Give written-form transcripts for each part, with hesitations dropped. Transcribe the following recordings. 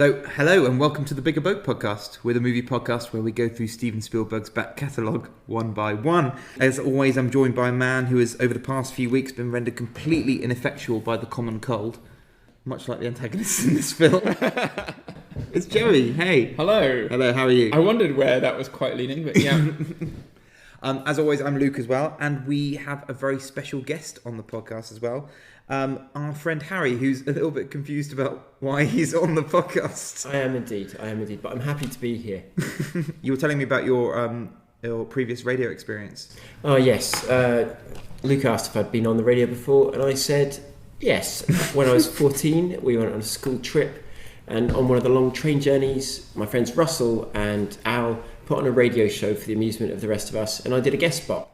So, hello and welcome to the Bigger Boat Podcast. We're the movie podcast where we go through Steven Spielberg's back catalogue one by one. As always, I'm joined by a man who has, over the past few weeks, been rendered completely ineffectual by the common cold, much like the antagonists in this film. It's Joey. Hey. Hello. Hello, how are you? I wondered where that was quite leaning, but yeah. As always, I'm Luke as well, and we have a very special guest on the podcast as well. Our friend Harry, who's a little bit confused about why he's on the podcast. I am indeed, but I'm happy to be here. You were telling me about your previous radio experience. Oh yes, Luke asked if I'd been on the radio before, and I said yes. When I was 14, we went on a school trip, and on one of the long train journeys, my friends Russell and Al put on a radio show for the amusement of the rest of us, and I did a guest spot.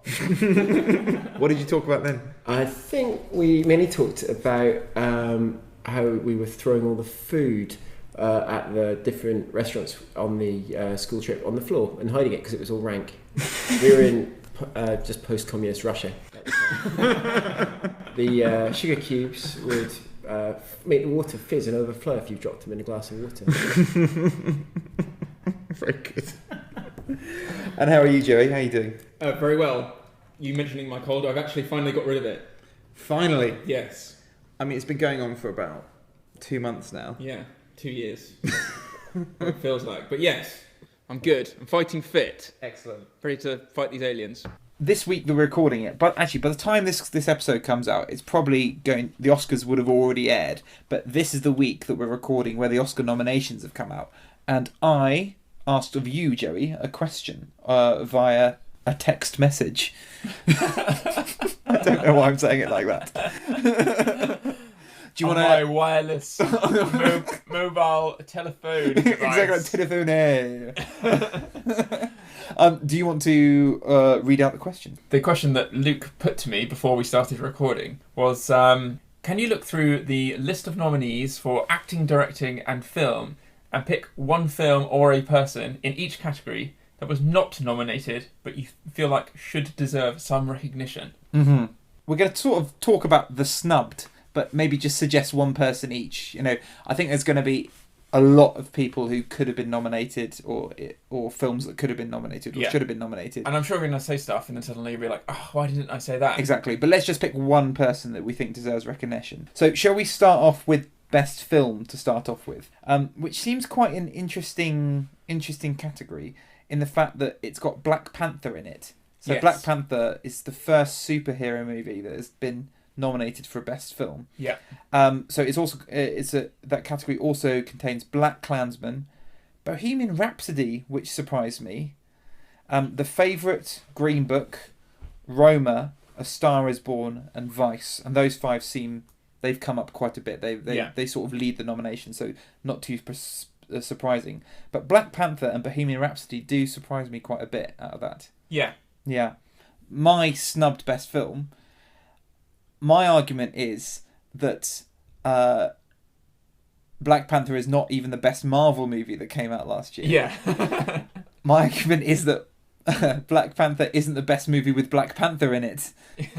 What did you talk about then? I think we mainly talked about how we were throwing all the food at the different restaurants on the school trip on the floor and hiding it because it was all rank. We were in just post-communist Russia at the time. The sugar cubes would make the water fizz and overflow if you dropped them in a glass of water. Very good. And how are you, Joey? How are you doing? Very well. You mentioning my cold, I've actually finally got rid of it. Finally? Yes. I mean, it's been going on for about 2 months now. Yeah, 2 years. What it feels like. But yes, I'm good. I'm fighting fit. Excellent. Ready to fight these aliens. This week we're recording it, but actually by the time this episode comes out, it's probably the Oscars would have already aired, but this is the week that we're recording where the Oscar nominations have come out. And I asked of you, Joey, a question via a text message. I don't know why I'm saying it like that. Do you want my wireless mobile telephone device. Exactly, telephone. Do you want to read out the question? The question that Luke put to me before we started recording was, can you look through the list of nominees for acting, directing and film and pick one film or a person in each category that was not nominated but you feel like should deserve some recognition? Mm-hmm. We're going to sort of talk about the snubbed, but maybe just suggest one person each. You know, I think there's going to be a lot of people who could have been nominated or films that could have been nominated or should have been nominated. And I'm sure we're going to say stuff and then suddenly you'll be like, oh, why didn't I say that? Exactly. But let's just pick one person that we think deserves recognition. So shall we start off with best film to start off with? Which seems quite an interesting category in the fact that it's got Black Panther in it. So yes. Black Panther is the first superhero movie that has been nominated for best film. Yeah. So it's also that category also contains Black Klansman, Bohemian Rhapsody, which surprised me, The Favourite, Green Book, Roma, A Star Is Born, and Vice. And those five they've come up quite a bit. They sort of lead the nomination, so not too surprising. But Black Panther and Bohemian Rhapsody do surprise me quite a bit out of that. Yeah. Yeah. My snubbed best film. My argument is that Black Panther is not even the best Marvel movie that came out last year. Yeah. My argument is that Black Panther isn't the best movie with Black Panther in it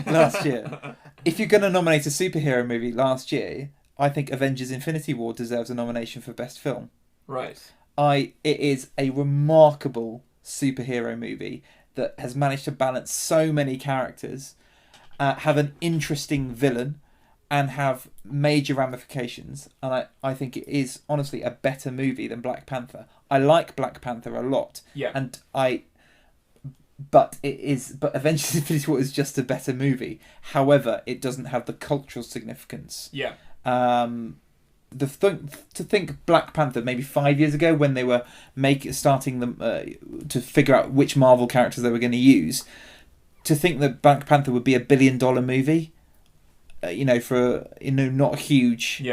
last year. If you're going to nominate a superhero movie last year, I think Avengers Infinity War deserves a nomination for best film. Right. It is a remarkable superhero movie that has managed to balance so many characters, have an interesting villain, and have major ramifications. And I think it is honestly a better movie than Black Panther. I like Black Panther a lot. Yeah. But Avengers Infinity War is just a better movie. However, it doesn't have the cultural significance. Yeah. To think Black Panther maybe 5 years ago when they were starting them to figure out which Marvel characters they were going to use, to think that Black Panther would be $1 billion movie, for not a huge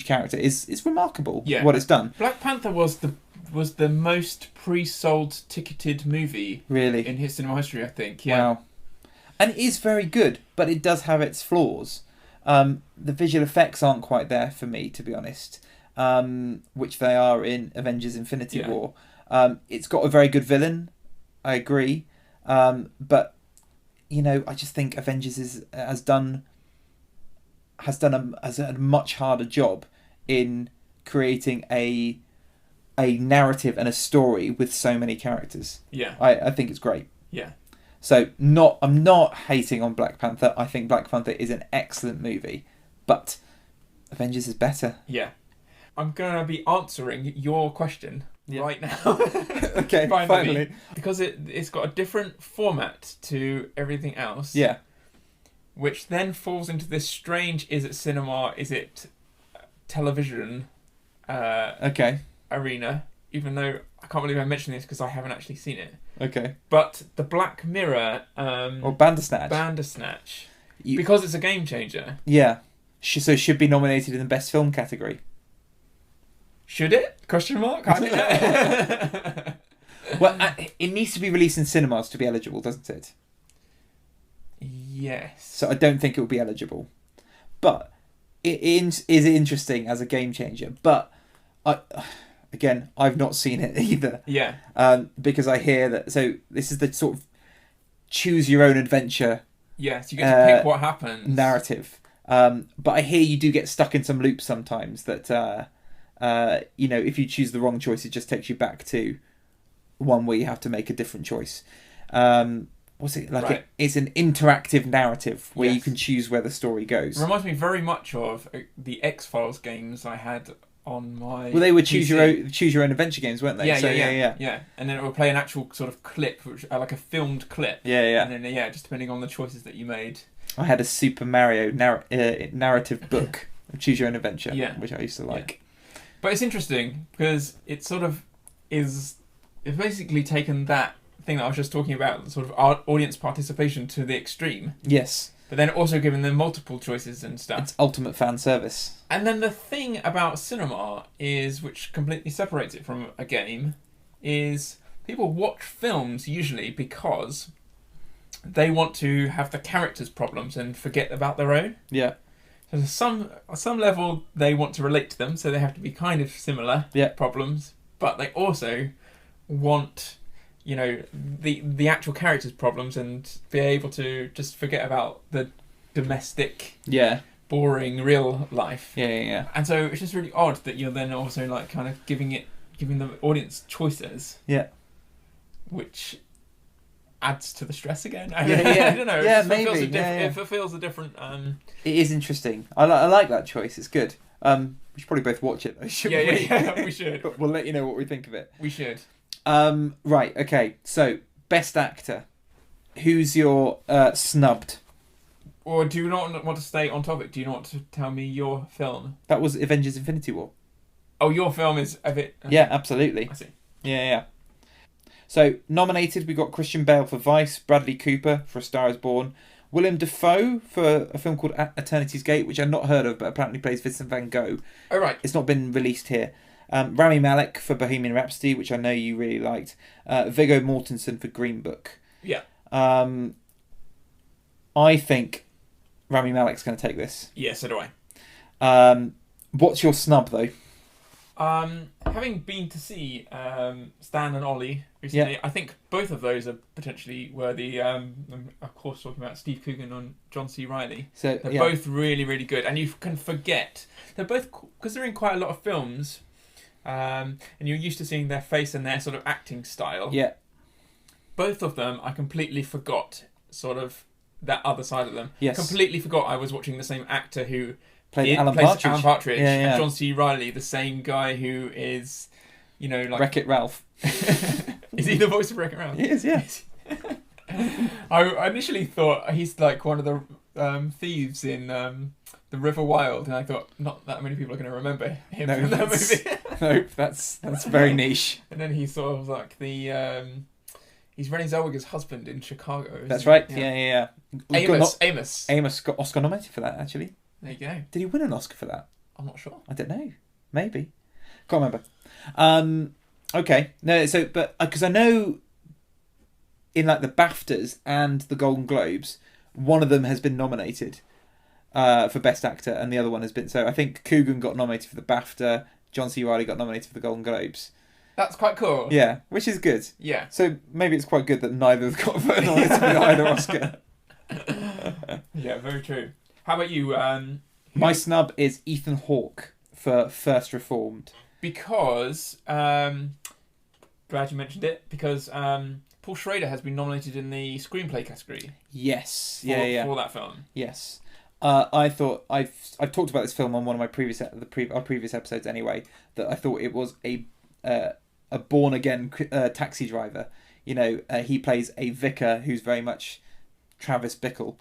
character is remarkable. Yeah. What it's done. Black Panther was the most pre-sold ticketed movie really in his cinema history, I think. Yeah. Wow. And it is very good, but it does have its flaws. The visual effects aren't quite there for me, to be honest, which they are in Avengers Infinity War. It's got a very good villain, I agree, but I just think Avengers has done a much harder job in creating a narrative and a story with so many characters. Yeah. I think it's great. Yeah. So I'm not hating on Black Panther. I think Black Panther is an excellent movie, but Avengers is better. Yeah. I'm going to be answering your question right now. Okay, finally. Because it's got a different format to everything else. Yeah. Which then falls into this strange, is it cinema, is it television arena, even though I can't believe I mentioned this because I haven't actually seen it. Okay. But the Black Mirror... or Bandersnatch. Bandersnatch. Because it's a game changer. Yeah. So should be nominated in the Best Film category. Should it? Question mark? I don't know. Well, it needs to be released in cinemas to be eligible, doesn't it? Yes. So I don't think it will be eligible. But it is interesting as a game changer. But again, I've not seen it either. Yeah. Because I hear that... So this is the sort of choose your own adventure... Yes, you get to pick what happens. ...narrative. But I hear you do get stuck in some loops sometimes that... if you choose the wrong choice, it just takes you back to one where you have to make a different choice. What's it like? Right. It's an interactive narrative where Yes. you can choose where the story goes. It reminds me very much of the X-Files games I had on my. Well, they were PC. choose your own adventure games, weren't they? Yeah. And then it would play an actual sort of clip, which like a filmed clip. Yeah. And then just depending on the choices that you made. I had a Super Mario narrative book of Choose Your Own Adventure, which I used to like. Yeah. But it's interesting because it sort of it's basically taken that thing that I was just talking about, sort of audience participation to the extreme. Yes. But then also giving them multiple choices and stuff. It's ultimate fan service. And then the thing about cinema is, which completely separates it from a game, is people watch films usually because they want to have the characters' problems and forget about their own. Yeah. So at some level they want to relate to them, so they have to be kind of similar problems. But they also want, the actual characters' problems and be able to just forget about the domestic, boring real life. Yeah. And so it's just really odd that you're then also like kind of giving the audience choices. Yeah. Which adds to the stress again. I don't know. Yeah, Maybe. maybe. It fulfills a different. It is interesting. I like that choice. It's good. We should probably both watch it though, shouldn't we? Yeah, we should. But we'll let you know what we think of it. We should. Right, okay. So, Best Actor. Who's your snubbed? Or do you not want to stay on topic? Do you not want to tell me your film? That was Avengers Infinity War. Oh, your film is a bit... Yeah, absolutely. I see. Yeah. So, nominated, we got Christian Bale for Vice, Bradley Cooper for A Star Is Born, Willem Dafoe for a film called Eternity's Gate, which I've not heard of, but apparently plays Vincent van Gogh. Oh, right. It's not been released here. Rami Malek for Bohemian Rhapsody, which I know you really liked. Viggo Mortensen for Green Book. Yeah. I think Rami Malek's going to take this. Yeah, so do I. What's your snub, though? Having been to see Stan and Ollie recently, I think both of those are potentially worthy. I'm of course talking about Steve Coogan and John C. Reilly. So they're both really, really good, and you can forget they're both, because they're in quite a lot of films, and you're used to seeing their face and their sort of acting style. Yeah. Both of them, I completely forgot sort of that other side of them. Yes. Completely forgot I was watching the same actor who plays Alan Partridge. And John C. Reilly, the same guy who is, like Wreck-It Ralph. Is he the voice of Wreck-It Ralph? He is, yes. I initially thought he's like one of the thieves in The River Wild, and I thought not that many people are going to remember him from that movie. Nope, that's very niche. And then he's sort of like the he's Renée Zellweger's husband in Chicago. That's right. Yeah. Amos got Oscar nominated for that, actually. There you go. Did he win an Oscar for that? I'm not sure. I don't know. Maybe. Can't remember. Okay. No, so, but, because I know in like the BAFTAs and the Golden Globes, one of them has been nominated for Best Actor and the other one has been... So I think Coogan got nominated for the BAFTA, John C. Reilly got nominated for the Golden Globes. That's quite cool. Yeah, which is good. Yeah. So maybe it's quite good that neither have got nominated for either Oscar. Yeah, very true. How about you? My snub is Ethan Hawke for First Reformed? Because, glad you mentioned it, because Paul Schrader has been nominated in the screenplay category. Yes. For that film. Yes. I thought I've talked about this film on one of my previous episodes anyway. That I thought it was a born again taxi driver. You know, he plays a vicar who's very much Travis Bickle.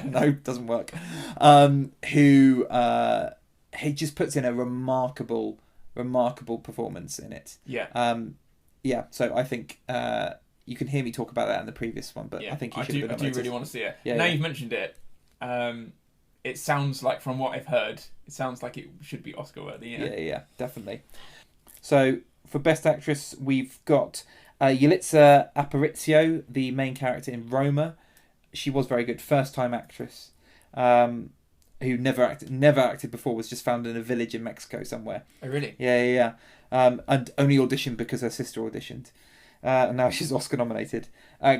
No, doesn't work. Who he just puts in a remarkable performance in it. Yeah. Yeah. So I think you can hear me talk about that in the previous one, but Yeah. I think you should have been I do really want to see it. Yeah, now you've mentioned it, it sounds like, from what I've heard, it sounds like it should be Oscar worthy. Yeah, definitely. So for Best Actress, we've got Yalitza Aparicio, the main character in Roma. She was very good, first time actress, who never acted before, was just found in a village in Mexico somewhere. Oh really? Yeah. And only auditioned because her sister auditioned. And now she's Oscar nominated.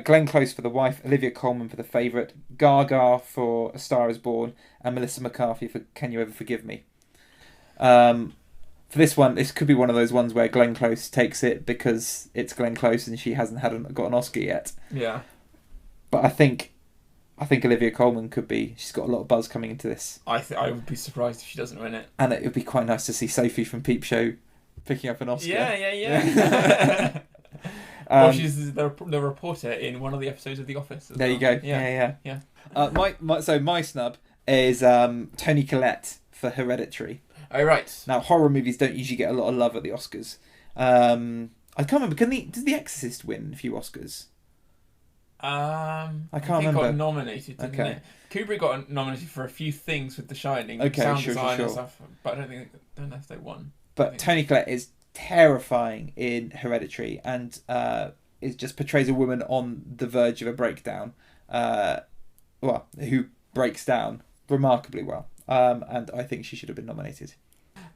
Glenn Close for The Wife, Olivia Colman for The Favourite, Gaga for A Star Is Born, and Melissa McCarthy for Can You Ever Forgive Me. For this one, this could be one of those ones where Glenn Close takes it because it's Glenn Close and she hasn't got an Oscar yet. Yeah. But I think Olivia Colman could be. She's got a lot of buzz coming into this. I would be surprised if she doesn't win it. And it would be quite nice to see Sophie from Peep Show picking up an Oscar. Yeah. Well, she's the reporter in one of the episodes of The Office. There you go. Yeah. My snub is Toni Collette for Hereditary. Oh right. Now, horror movies don't usually get a lot of love at the Oscars. I can't remember. Did The Exorcist win a few Oscars? I can't think remember. It got nominated, didn't it? Kubrick got nominated for a few things with The Shining, sound design and stuff, but I don't know if they won. But Toni Collette is terrifying in Hereditary, and it just portrays a woman on the verge of a breakdown, who breaks down remarkably well. And I think she should have been nominated.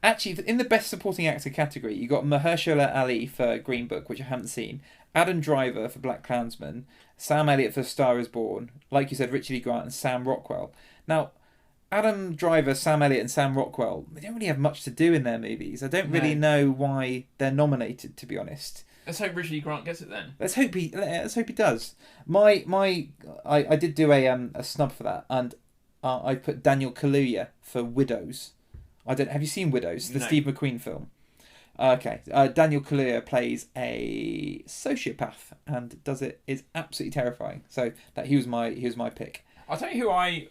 Actually, in the Best Supporting Actor category, you got Mahershala Ali for Green Book, which I haven't seen, Adam Driver for Black Klansman, Sam Elliott for Star Is Born, like you said, Richard E. Grant and Sam Rockwell. Now, Adam Driver, Sam Elliott and Sam Rockwell, they don't really have much to do in their movies. I don't really know why they're nominated, to be honest. Let's hope Richard E. Grant gets it then. Let's hope he does. I did do a snub for that, and I put Daniel Kaluuya for Widows. Have you seen Widows, the Steve McQueen film? Okay, Daniel Kaluuya plays a sociopath and is absolutely terrifying. So he was my pick. I'll tell you who I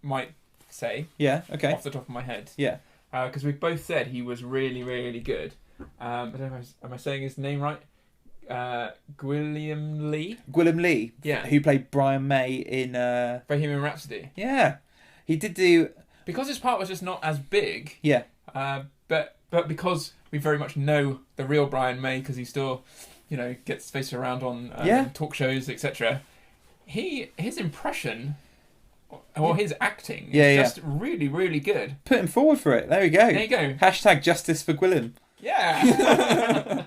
might say. Yeah. Okay. Off the top of my head. Yeah. Because we both said he was really, really good. But am I saying his name right? Gwilliam Lee. Gwilliam Lee. Yeah. Who played Brian May in Bohemian Rhapsody. Yeah. He did do. Because his part was just not as big. Yeah. But because we very much know the real Brian May, because he still, gets faced around on talk shows, etc. His impression, or his acting, is just really, really good. Put him forward for it. There you go. There you go. Hashtag justice for Gwilym. Yeah.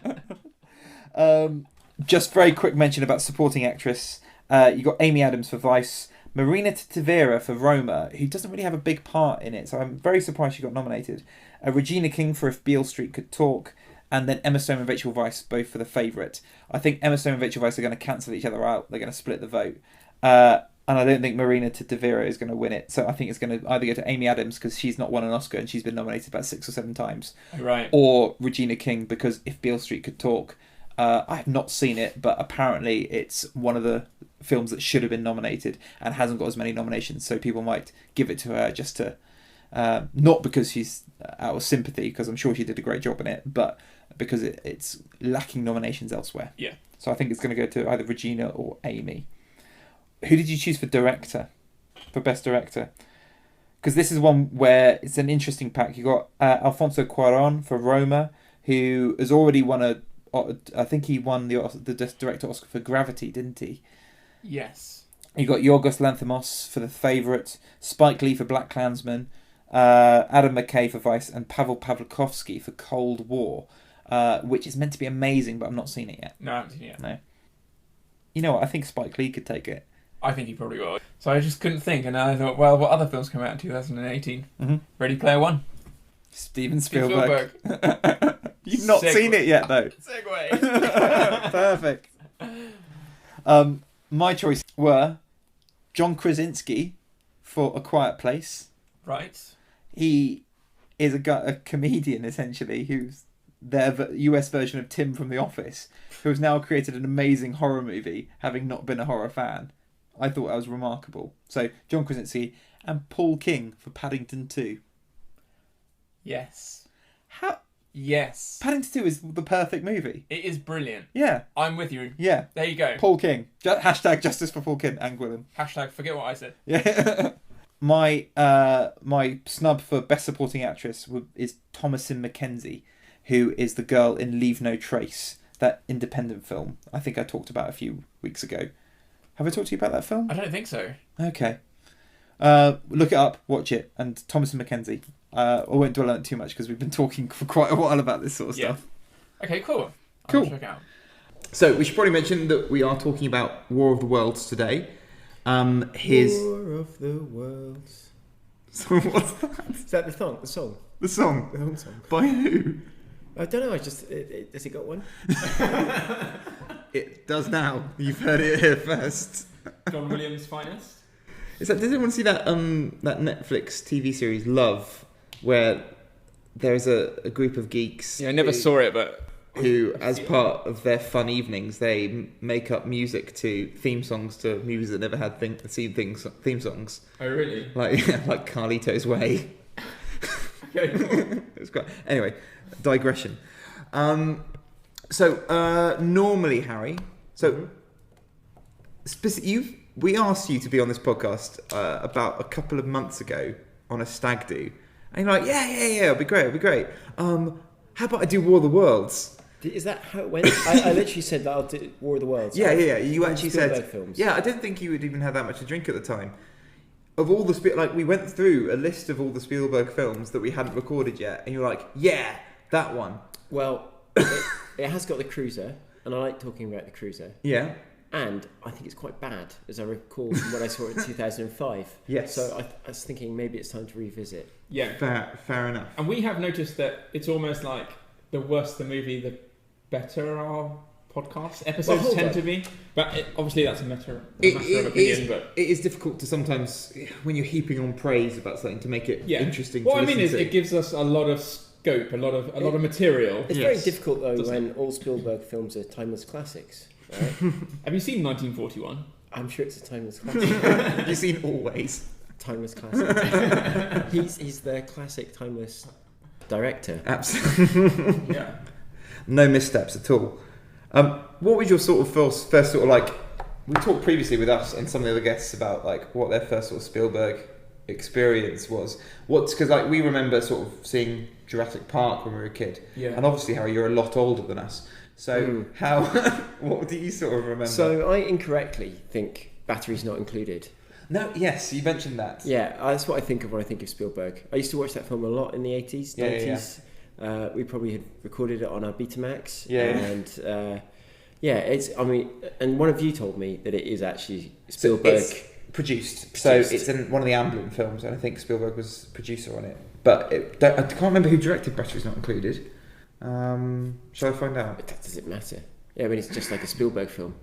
Just very quick mention about supporting actress. You got Amy Adams for Vice, Marina Tavira for Roma, who doesn't really have a big part in it, so I'm very surprised she got nominated. Regina King for If Beale Street Could Talk, and then Emma Stone and Rachel Weisz both for The Favourite. I think Emma Stone and Rachel Weisz are going to cancel each other out. They're going to split the vote. And I don't think Marina Tavira is going to win it. So I think it's going to either go to Amy Adams because she's not won an Oscar and she's been nominated about 6 or 7 times. Right. Or Regina King because If Beale Street Could Talk. I have not seen it, but apparently it's one of the films that should have been nominated and hasn't got as many nominations. So people might give it to her just to... not because she's out of sympathy, because I'm sure she did a great job in it, but because it's lacking nominations elsewhere. Yeah. So I think it's going to go to either Regina or Amy. Who did you choose for director? For best director? Because this is one where it's an interesting pack. You got Alfonso Cuarón for Roma, who has already won I think he won the director Oscar for Gravity, didn't he? Yes. You got Yorgos Lanthimos for The Favourite, Spike Lee for Black Klansman, Adam McKay for Vice, and Pavel Pawlikowski for Cold War, which is meant to be amazing, but I've not seen it yet. No, I haven't seen it yet. No. You know what? I think Spike Lee could take it. I think he probably will. So I just couldn't think, and I thought, well, what other films came out in 2018? Mm-hmm. Ready Player One. Steven Spielberg. You've not Segue. seen it yet, though. Segway. Perfect. My choices were John Krasinski for A Quiet Place. Right. He is a comedian, essentially, who's their US version of Tim from The Office, who has now created an amazing horror movie, having not been a horror fan. I thought that was remarkable. So, John Krasinski and Paul King for Paddington 2. Yes. How? Yes. Paddington 2 is the perfect movie. It is brilliant. Yeah. I'm with you. Yeah. There you go. Paul King. Hashtag justice for Paul King and Gwilym. Hashtag forget what I said. Yeah. My snub for Best Supporting Actress is Thomasin McKenzie, who is the girl in Leave No Trace, that independent film I think I talked about a few weeks ago. Have I talked to you about that film? I don't think so. Okay. Look it up, watch it, and Thomasin McKenzie. I won't dwell on it too much because we've been talking for quite a while about this sort of stuff. Okay, cool. Cool. I'll check out. So we should probably mention that we are talking about War of the Worlds today. War of the Worlds. So what's that? Is that the song? The song? The home song. By who? I don't know. Has it got one? It does now. You've heard it here first. John Williams' finest. Did anyone see that that Netflix TV series Love, where there's a group of geeks? Yeah, I never saw it, but who, as part of their fun evenings, they make up music to theme songs to movies that never had theme songs. Oh, really? Like Carlito's Way. Okay, cool. It was great. Anyway, digression. Normally, Harry. So, we asked you to be on this podcast about a couple of months ago on a stag do, and you're like, yeah, it'll be great. How about I do War of the Worlds? Is that how it went? I literally said that I'll do War of the Worlds. Yeah. You actually Spielberg said films. Yeah, I didn't think you would even have that much to drink at the time. Of all the we went through a list of all the Spielberg films that we hadn't recorded yet, and you're like, yeah, that one. Well, it has got the Cruiser, and I like talking about the Cruiser. Yeah. And I think it's quite bad, as I recall from when I saw it in 2005. Yes. So I was thinking maybe it's time to revisit. Yeah. Fair enough. And we have noticed that it's almost like the worse the movie, the better our podcast episodes tend to be. But obviously that's a matter of opinion. But it is difficult to sometimes, when you're heaping on praise about something, to make it interesting. What I mean is, it gives us a lot of scope, a lot of material. It's very difficult though when all Spielberg films are timeless classics. Right? Have you seen 1941? I'm sure it's a timeless classic. Have you seen Always? Timeless classic. He's the classic timeless director. Absolutely. Yeah. No missteps at all. What was your sort of first sort of like? We talked previously with us and some of the other guests about like what their first sort of Spielberg experience was. Because like we remember sort of seeing Jurassic Park when we were a kid, and obviously Harry, you're a lot older than us. So how? What do you sort of remember? So I incorrectly think batteries not included. No, yes, you mentioned that. Yeah, that's what I think of when I think of Spielberg. I used to watch that film a lot in the 80s, 90s. Yeah. We probably had recorded it on our Betamax. And it's. I mean, and one of you told me that it is actually Spielberg produced. So it's in one of the Amblin films, and I think Spielberg was producer on it. But I can't remember who directed Batteries Not Included. Shall I find out? Does it matter? Yeah, I mean it's just like a Spielberg film.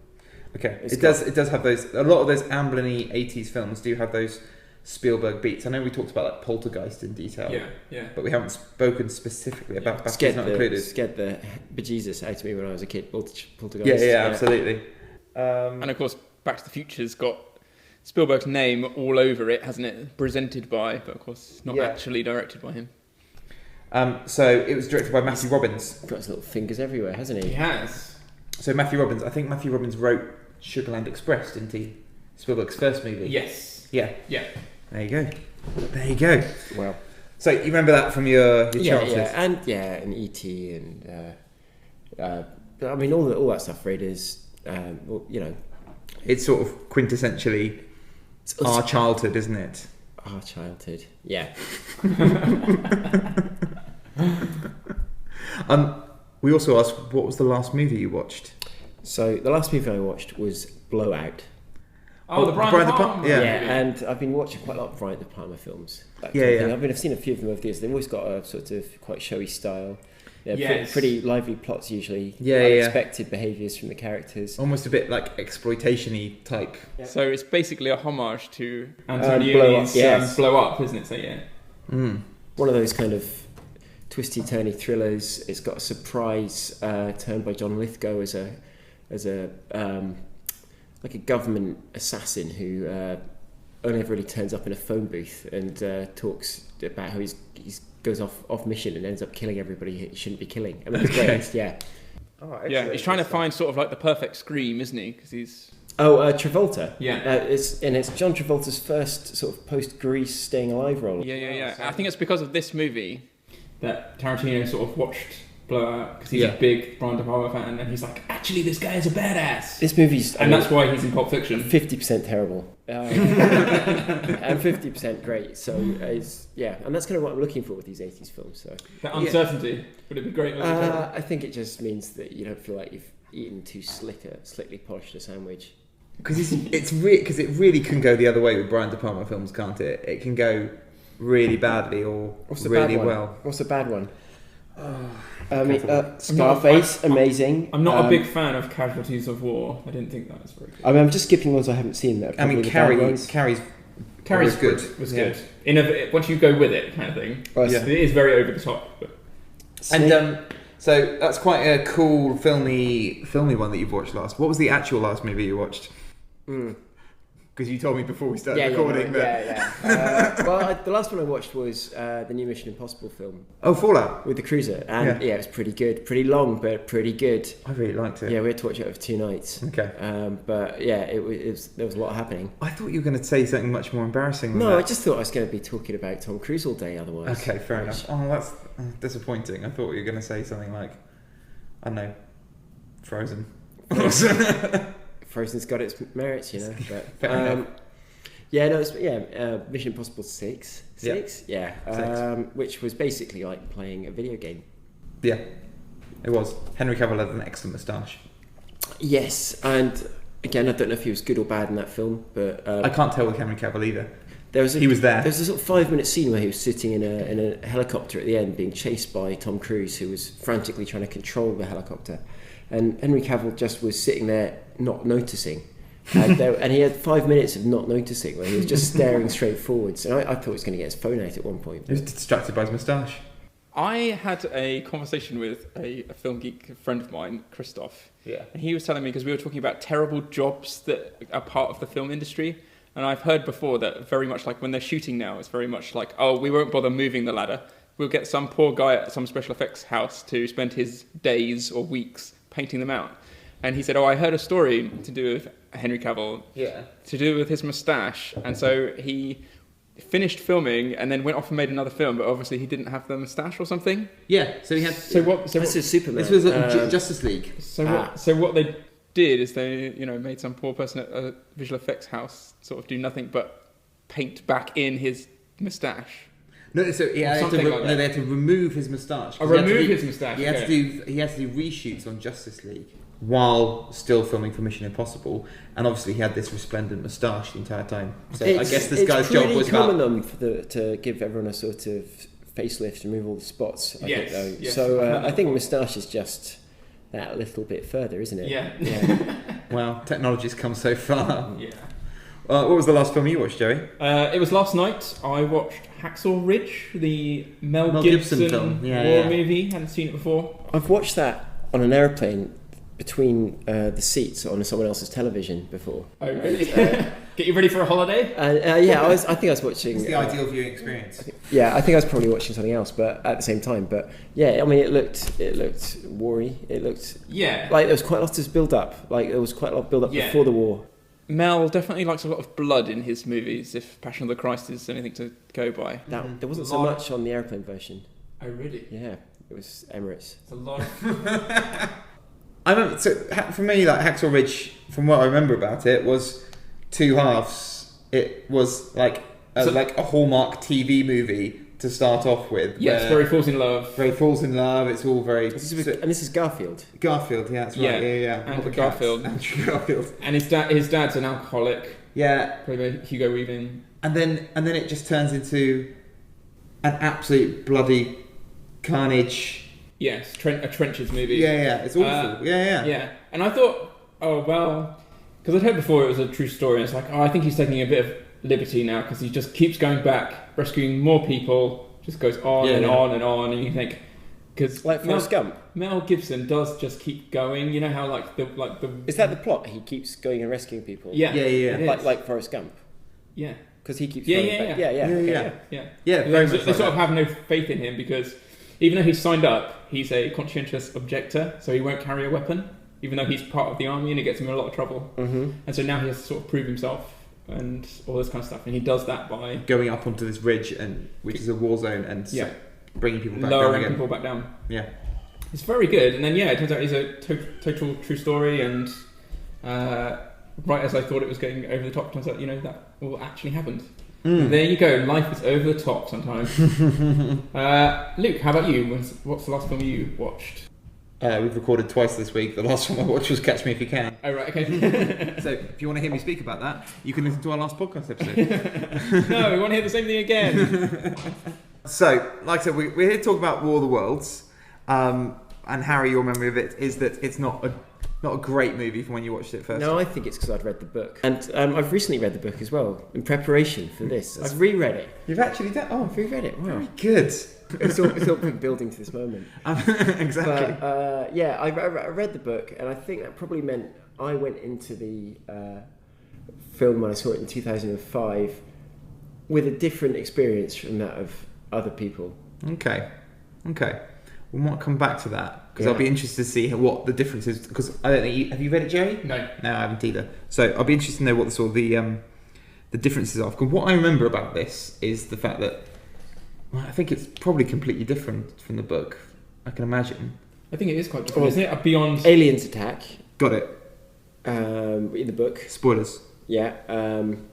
Okay, it does have those. A lot of those Amblin-y 80s films do have those Spielberg beats. I know we talked about like Poltergeist in detail. Yeah. But we haven't spoken specifically about Batteries Not Included. Scared the bejesus out of me when I was a kid. Poltergeist. Yeah, absolutely. And of course, Back to the Future's got Spielberg's name all over it, hasn't it? Presented by, but of course, not actually directed by him. So it was directed by Matthew Robbins. He's got his little fingers everywhere, hasn't he? He has. So I think Matthew Robbins wrote Sugarland Express, didn't he? Spielberg's first movie. Yes. Yeah. There you go. Well, so you remember that from your childhood? and E.T. and I mean all that stuff. Raiders, it's sort of quintessentially our childhood, isn't it? Our childhood, yeah. We also asked, what was the last movie you watched? So the last movie I watched was Blowout. Oh, the Brian De Palma. Yeah. And I've been watching quite a lot of Brian De Palma films. That kind Yeah, of thing. yeah. I've seen a few of them over the years. They've always got a sort of quite showy style. They're Yes. pretty lively plots usually. Yeah, Unexpected behaviours from the characters. Almost a bit like exploitation-y type. So it's basically a homage to Blow Up, Antonioni's yes. Blow Up, isn't it? So yeah. Mm. One of those kind of twisty-turny thrillers. It's got a surprise turn by John Lithgow as a like a government assassin who only ever really turns up in a phone booth and talks about how he's goes off mission and ends up killing everybody he shouldn't be killing. I mean, it's great. Yeah. Oh, Yeah, he's trying to find sort of like the perfect scream, isn't he? Because he's Travolta. Yeah. It's John Travolta's first sort of post-Grease Staying Alive role. yeah. I think it's because of this movie that Tarantino sort of watched Blow Up because he's a big Brian De Palma fan, and he's like, actually, this guy is a badass. This movie's... And that's why he's in Pulp Fiction. 50% terrible. And 50% great. So, and that's kind of what I'm looking for with these 80s films. So That uncertainty. Would it be great? I think it just means that you don't feel like you've eaten too slickly polished a sandwich. Because because it really can go the other way with Brian De Palma films, can't it? It can go really badly or really well. What's the bad one? Scarface, amazing. I'm not a big fan of Casualties of War. I didn't think that was very good. I mean, I'm just skipping ones I haven't seen. That are Carrie's Carrie's good. Was good. Once you go with it, kind of thing. Oh, It is very over the top. But. And so that's quite a cool filmy one that you've watched last. What was the actual last movie you watched? Because you told me before we started recording that. The last one I watched was the new Mission Impossible film. Oh, Fallout with the cruiser, and it was pretty good. Pretty long, but pretty good. I really liked it. Yeah, we had to watch it over 2 nights. Okay. But yeah, it was there was a lot happening. I thought you were going to say something much more embarrassing than that. No, I just thought I was going to be talking about Tom Cruise all day otherwise. Okay, fair enough. Oh, that's disappointing. I thought you were going to say something like, I don't know, Frozen. Frozen's got its merits, you know. But Fair enough. Mission Impossible 6. Which was basically like playing a video game. Yeah, it was. Henry Cavill had an excellent moustache. Yes, and again, I don't know if he was good or bad in that film, but I can't tell with Henry Cavill either. He was there. There was a sort of 5-minute scene where he was sitting in a helicopter at the end, being chased by Tom Cruise, who was frantically trying to control the helicopter, and Henry Cavill just was sitting there not noticing. And he had 5 minutes of not noticing where he was just staring straight forwards. And I thought he was going to get his phone out at one point. He was distracted by his moustache. I had a conversation with a film geek friend of mine, Christoph. Yeah. And he was telling me, because we were talking about terrible jobs that are part of the film industry. And I've heard before that very much like when they're shooting now, it's very much like, oh, we won't bother moving the ladder. We'll get some poor guy at some special effects house to spend his days or weeks painting them out. And he said, I heard a story to do with Henry Cavill, to do with his moustache. And so he finished filming and then went off and made another film, but obviously he didn't have the moustache or something. Yeah, so he had... This is Superman. This was Justice League. So what they did is they, made some poor person at a visual effects house sort of do nothing but paint back in his moustache. No, so they had to remove his moustache. Remove his moustache. He had to do reshoots on Justice League while still filming for Mission Impossible, and obviously he had this resplendent moustache the entire time. So I guess this guy's job was it's pretty common to give everyone a sort of facelift and remove all the spots. I think, though. Yes. So I think moustache is just that little bit further, isn't it? Yeah. Well, technology's come so far. Yeah. What was the last film you watched, Joey? It was last night. I watched Hacksaw Ridge, the Mel Gibson film. War movie. Hadn't seen it before. I've watched that on an aeroplane between the seats on someone else's television before. Oh, really? Get you ready for a holiday? I think I was watching... It's the ideal viewing experience. I think I was probably watching something else, but at the same time. But yeah, I mean, it looked war-y. It looked like there was quite a lot of build-up. Like there was quite a lot of build-up before the war. Mel definitely likes a lot of blood in his movies, if Passion of the Christ is anything to go by. There wasn't so much on the airplane version. Oh, really? Yeah, it was Emirates. It's a lot of... I remember, so for me, like Hacksaw Ridge, from what I remember about it, was 2 halves. It was like a Hallmark TV movie to start off with. Yes, very falls in love. Very falls in love. It's all very. And this is Garfield. Garfield, yeah, that's right. Yeah. Andrew Garfield. Andrew Garfield. And his dad's an alcoholic. Yeah. Played by Hugo Weaving. And then it just turns into an absolute bloody carnage. Yes, a trenches movie. Yeah, it's awful. Yeah, and I thought, oh well, because I'd heard before it was a true story, and it's like, oh, I think he's taking a bit of liberty now because he just keeps going back, rescuing more people, just goes on and on, and you think, because like Forrest Gump, Mel Gibson does just keep going. You know how like the is that the plot? He keeps going and rescuing people. Yeah. Like Forrest Gump. Yeah. Because he keeps Yeah. Very much they sort of have no faith in him because even though he's signed up, he's a conscientious objector, so he won't carry a weapon, even though he's part of the army, and it gets him in a lot of trouble. Mm-hmm. And so now he has to sort of prove himself and all this kind of stuff, and he does that by going up onto this ridge, which is a war zone, and bringing people back lowering down again. people back down. Yeah, it's very good. And then it turns out he's a total true story, and right as I thought it was getting over the top, turns out that all actually happened. There you go. Life is over the top sometimes. Luke, how about you? What's the last film you watched? We've recorded twice this week. The last one I watched was Catch Me If You Can. Oh, right, okay. So if you want to hear me speak about that, you can listen to our last podcast episode. No, we want to hear the same thing again. So, like I said, we're here to talk about War of the Worlds. And Harry, your memory of it is that it's not a great movie from when you watched it first. No, I think it's because I'd read the book. And I've recently read the book as well, in preparation for this. I've reread it. You've actually done? Oh, I've reread it. Wow. Very good. It's all been building to this moment. Exactly. But, I read the book, and I think that probably meant I went into the film when I saw it in 2005 with a different experience from that of other people. Okay. We might come back to that because I'll be interested to see what the difference is. Because I don't think have you read it, Jerry? No, I haven't either. So I'll be interested to know what the differences are. Because what I remember about this is the fact that I think it's probably completely different from the book. I can imagine. I think it is quite different, isn't it? Beyond aliens attack. Got it. In the book. Spoilers. Yeah. And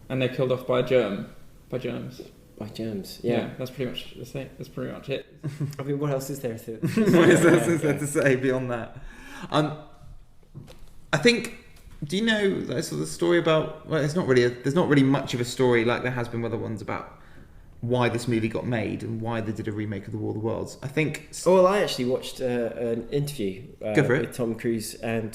they're killed off by germs. By germs. Yeah, that's pretty much the same. That's pretty much it. I mean, what else is there to? What is there to say beyond that? I think. Do you know the story about? Well, there's not really much of a story like there has been with other ones about why this movie got made and why they did a remake of The War of the Worlds. I think. Oh, well, I actually watched an interview with Tom Cruise and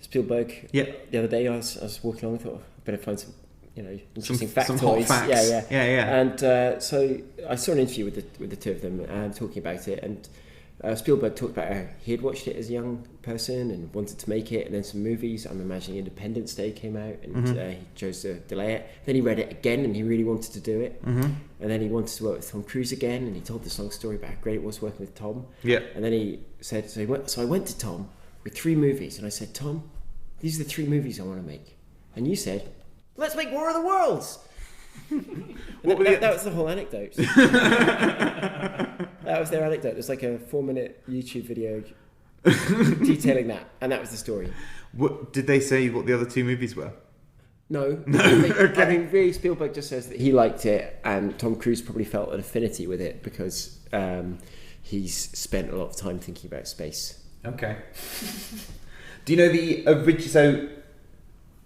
Spielberg. Yeah. The other day, I was walking along. I thought I better find some, interesting factoids. Some hot facts. Yeah. And so I saw an interview with the two of them talking about it, and Spielberg talked about how he had watched it as a young person and wanted to make it, and then some movies. I'm imagining Independence Day came out, and he chose to delay it. Then he read it again, and he really wanted to do it. And then he wanted to work with Tom Cruise again, and he told this long story about how great it was working with Tom. Yeah. And then he said, so I went to Tom with 3 movies, and I said, Tom, these are the 3 movies I want to make. And you said, let's make War of the Worlds. That was the whole anecdote. That was their anecdote. There's like a 4-minute YouTube video detailing that, and that was the story. What did they say? What the other 2 movies were? No. Okay. I mean, really, Spielberg just says that he liked it, and Tom Cruise probably felt an affinity with it because he's spent a lot of time thinking about space. Okay. Do you know the original? So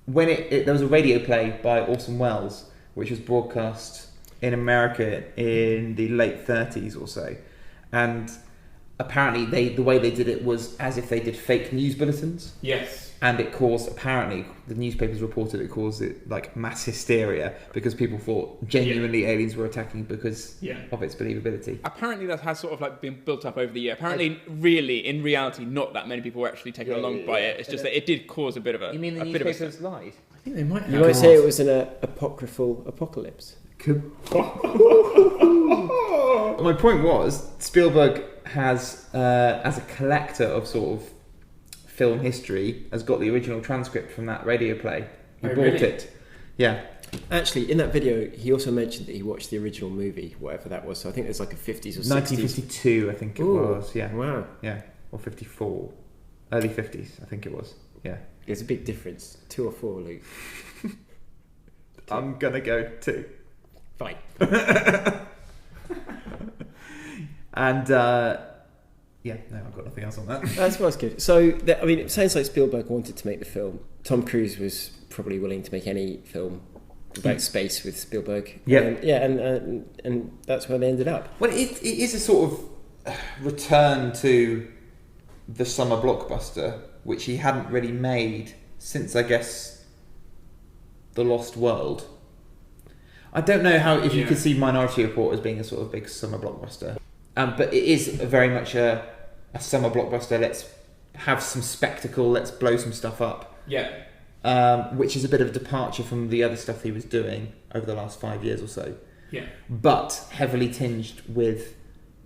when there was a radio play by Orson Welles, which was broadcast in America in the late 30s or so, and apparently the way they did it was as if they did fake news bulletins. Yes. And it caused, apparently, the newspapers reported it caused like mass hysteria because people thought genuinely aliens were attacking because of its believability. Apparently that has sort of like been built up over the year. Apparently, in reality, not that many people were actually taken along by it. It's just that it did cause a bit of a... You mean the newspapers lied? I think they might have. You might say it was an apocryphal apocalypse. My point was, Spielberg has, as a collector of sort of film history, has got the original transcript from that radio play. He bought it. Yeah. Actually, in that video, he also mentioned that he watched the original movie, whatever that was. So I think there's like a 50s or 60s. 1952, I think it was. Yeah. Wow. Yeah. Or 54. Early 50s, I think it was. Yeah. There's a big difference. 2 or 4, Luke. I'm going to go 2. Fine. And yeah, no, I've got nothing else on that. That's good. So, I mean, it sounds like Spielberg wanted to make the film. Tom Cruise was probably willing to make any film about space with Spielberg. Yeah. And that's where they ended up. Well, it is a sort of return to the summer blockbuster, which he hadn't really made since, I guess, The Lost World. I don't know if you could see Minority Report as being a sort of big summer blockbuster. But it is very much a summer blockbuster. Let's have some spectacle. Let's blow some stuff up. Yeah. Which is a bit of a departure from the other stuff he was doing over the last 5 years or so. Yeah. But heavily tinged with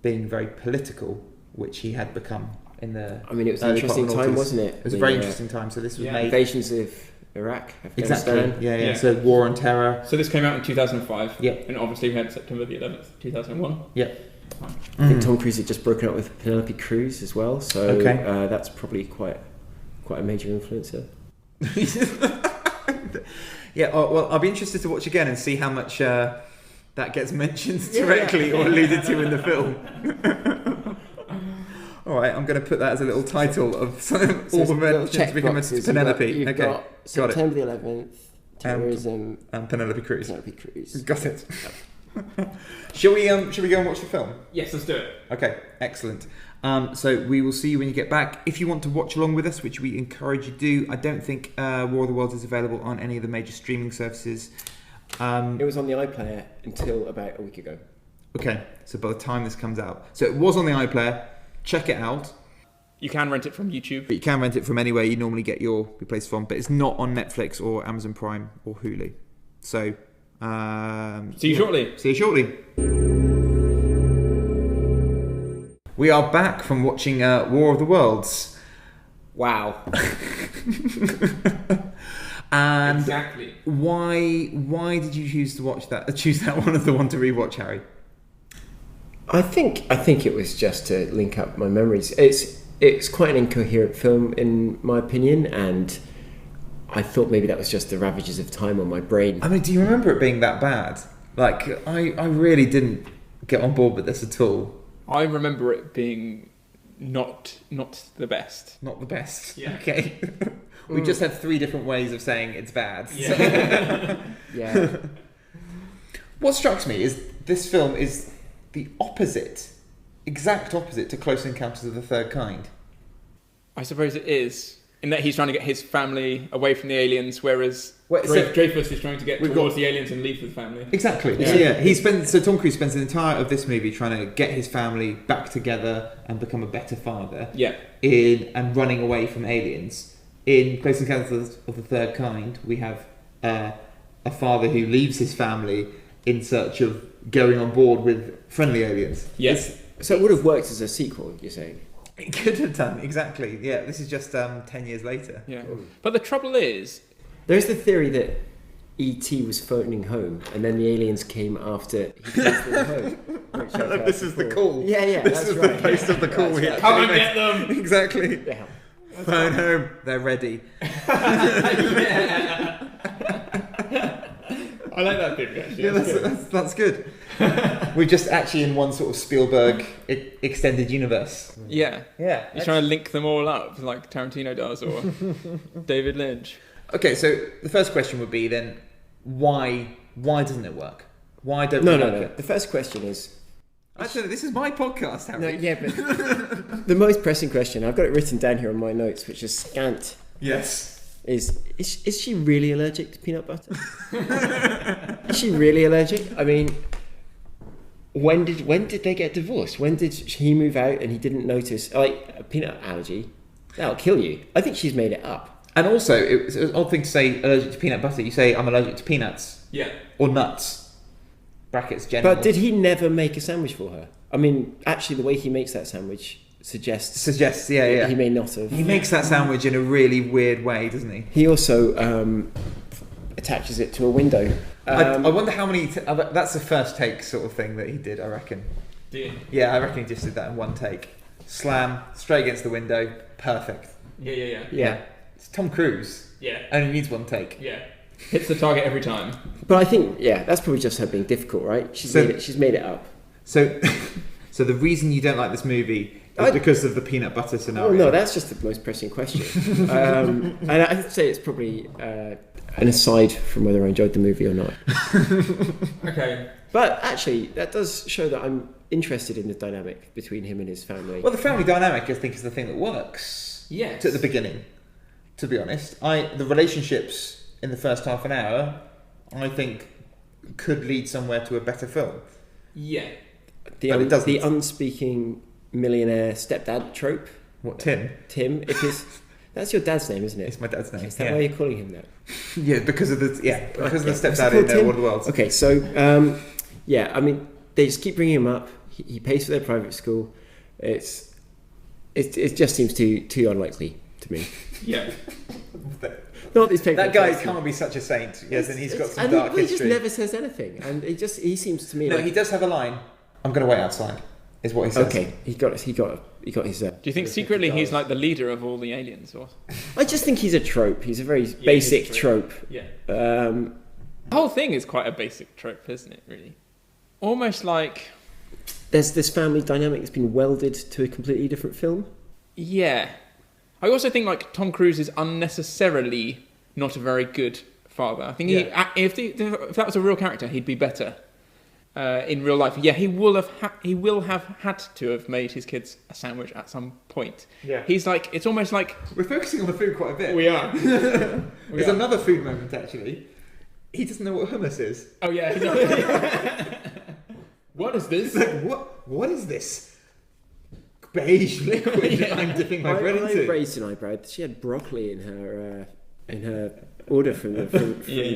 being very political, which he had become in the. I mean, it was an interesting time, wasn't it? It was a very interesting time. So this was made. Invasions of Iraq, Afghanistan. Exactly. Yeah. So war on terror. So this came out in 2005. Yeah. And obviously we had September the 11th, 2001. Yeah. I think Tom Cruise had just broken up with Penelope Cruz as well, so that's probably quite a major influencer. Yeah. Oh, well, I'll be interested to watch again and see how much that gets mentioned directly or alluded to in the film. All right, I'm going to put that as a little title of all the mentions to become a Penelope. You've got September the 11th, terrorism, and Penelope Cruz. Got it. Shall we go and watch the film? Yes, let's do it. Okay, excellent. So we will see you when you get back. If you want to watch along with us, which we encourage you to do, I don't think War of the Worlds is available on any of the major streaming services. It was on the iPlayer until about a week ago. Okay, so by the time this comes out. So it was on the iPlayer. Check it out. You can rent it from YouTube. But you can rent it from anywhere you normally get your place from, but it's not on Netflix or Amazon Prime or Hulu. So... see you shortly. See you shortly. We are back from watching War of the Worlds. Wow. And exactly. Why did you choose that one as the one to rewatch, Harry? I think it was just to link up my memories. It's quite an incoherent film in my opinion, and I thought maybe that was just the ravages of time on my brain. I mean, do you remember it being that bad? Like, I really didn't get on board with this at all. I remember it being not the best. Not the best. Yeah. Okay. We just had 3 different ways of saying it's bad. Yeah. Yeah. What strikes me is this film is the exact opposite to Close Encounters of the Third Kind. I suppose it is. In that he's trying to get his family away from the aliens, whereas Dreyfus is trying to get towards the aliens and leave with family. Exactly. Yeah. So Tom Cruise spends the entire of this movie trying to get his family back together and become a better father. Yeah. And running away from aliens. In Close Encounters of the Third Kind, we have a father who leaves his family in search of going on board with friendly aliens. Yes. So it would have worked as a sequel, you're saying? It could have done, exactly. Yeah, this is just 10 years later. Yeah. But the trouble is... There's the theory that E.T. was phoning home and then the aliens came after he placed them home. This is the call. Yeah, this is the post of the call. That's right. Come and get them! Exactly. Yeah. Phone home. They're ready. I like that theory, actually. Yeah, that's good. We're just actually in one sort of Spielberg extended universe. Yeah. Yeah. He's trying to link them all up, like Tarantino does, or David Lynch. Okay, so the first question would be then, why doesn't it work? Why don't No. it? The first question is... Actually, this is my podcast, Harry. No, yeah, but the most pressing question, I've got it written down here on my notes, which is scant. Yes. Is she really allergic to peanut butter? Is she really allergic? I mean, when did they get divorced? When did he move out and he didn't notice? Like, a peanut allergy, that'll kill you. I think she's made it up. And also, it's an odd thing to say allergic to peanut butter. You say, I'm allergic to peanuts. Yeah. Or nuts. Brackets, general. But did he never make a sandwich for her? I mean, actually, the way he makes that sandwich suggests yeah. He may not have. He makes that sandwich in a really weird way, doesn't he? He also attaches it to a window. I wonder how many... that's the first take sort of thing that he did, I reckon. Did Yeah, I reckon he just did that in one take. Slam, straight against the window, perfect. Yeah. It's Tom Cruise. Yeah. Only needs one take. Yeah. Hits the target every time. But I think, that's probably just her being difficult, right? She's made it up. So, So the reason you don't like this movie is because of the peanut butter scenario. Oh no, that's just the most pressing question. And I'd say it's probably an aside from whether I enjoyed the movie or not. Okay. But actually, that does show that I'm interested in the dynamic between him and his family. Well, the family dynamic, I think, is the thing that works. Yes. At the beginning, to be honest. The relationships in the first half an hour, I think, could lead somewhere to a better film. Yeah. But it doesn't. The unspeaking millionaire stepdad trope. What, Tim? Tim. That's your dad's name, isn't it? It's my dad's name. Is that why you're calling him that? Yeah, because of the Okay. stepdad in War of the Worlds. Okay, so I mean, they just keep bringing him up. He pays for their private school. It just seems too unlikely to me. Yeah. Not these people. That guy can't be such a saint. Yes, and he's got some dark he history. just never says anything, and he seems to me. No, like, he does have a line. I'm going to wait outside. Is what he says. Okay, he got his. Do you think secretly he's like the leader of all the aliens, or? I just think he's a trope. He's a very basic trope. Yeah. Um, The whole thing is quite a basic trope, isn't it? Really. Almost like. There's this family dynamic that's been welded to a completely different film. Yeah. I also think like Tom Cruise is unnecessarily not a very good father. I think if that was a real character, he'd be better in real life. Yeah, he will have had to have made his kids a sandwich at some point. Yeah. He's like, it's almost like We're focusing on the food quite a bit. we are. There's another food moment actually. He doesn't know what hummus is. Oh yeah. What is this? Like, what is this? Beige liquid that I'm dipping my bread I into. raised an eyebrow. She had broccoli in her order from the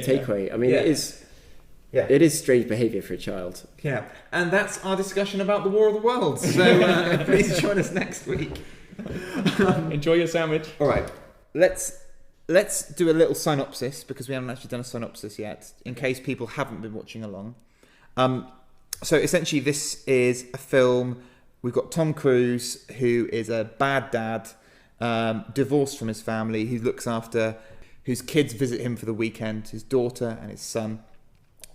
takeaway. I mean, Yeah. it is strange behaviour for a child. Yeah, and that's our discussion about the War of the Worlds. So please join us next week. Enjoy your sandwich. All right, let's do a little synopsis because we haven't actually done a synopsis yet, in case people haven't been watching along. So essentially, this is a film. We've got Tom Cruise, who is a bad dad, divorced from his family, whose kids visit him for the weekend, his daughter and his son.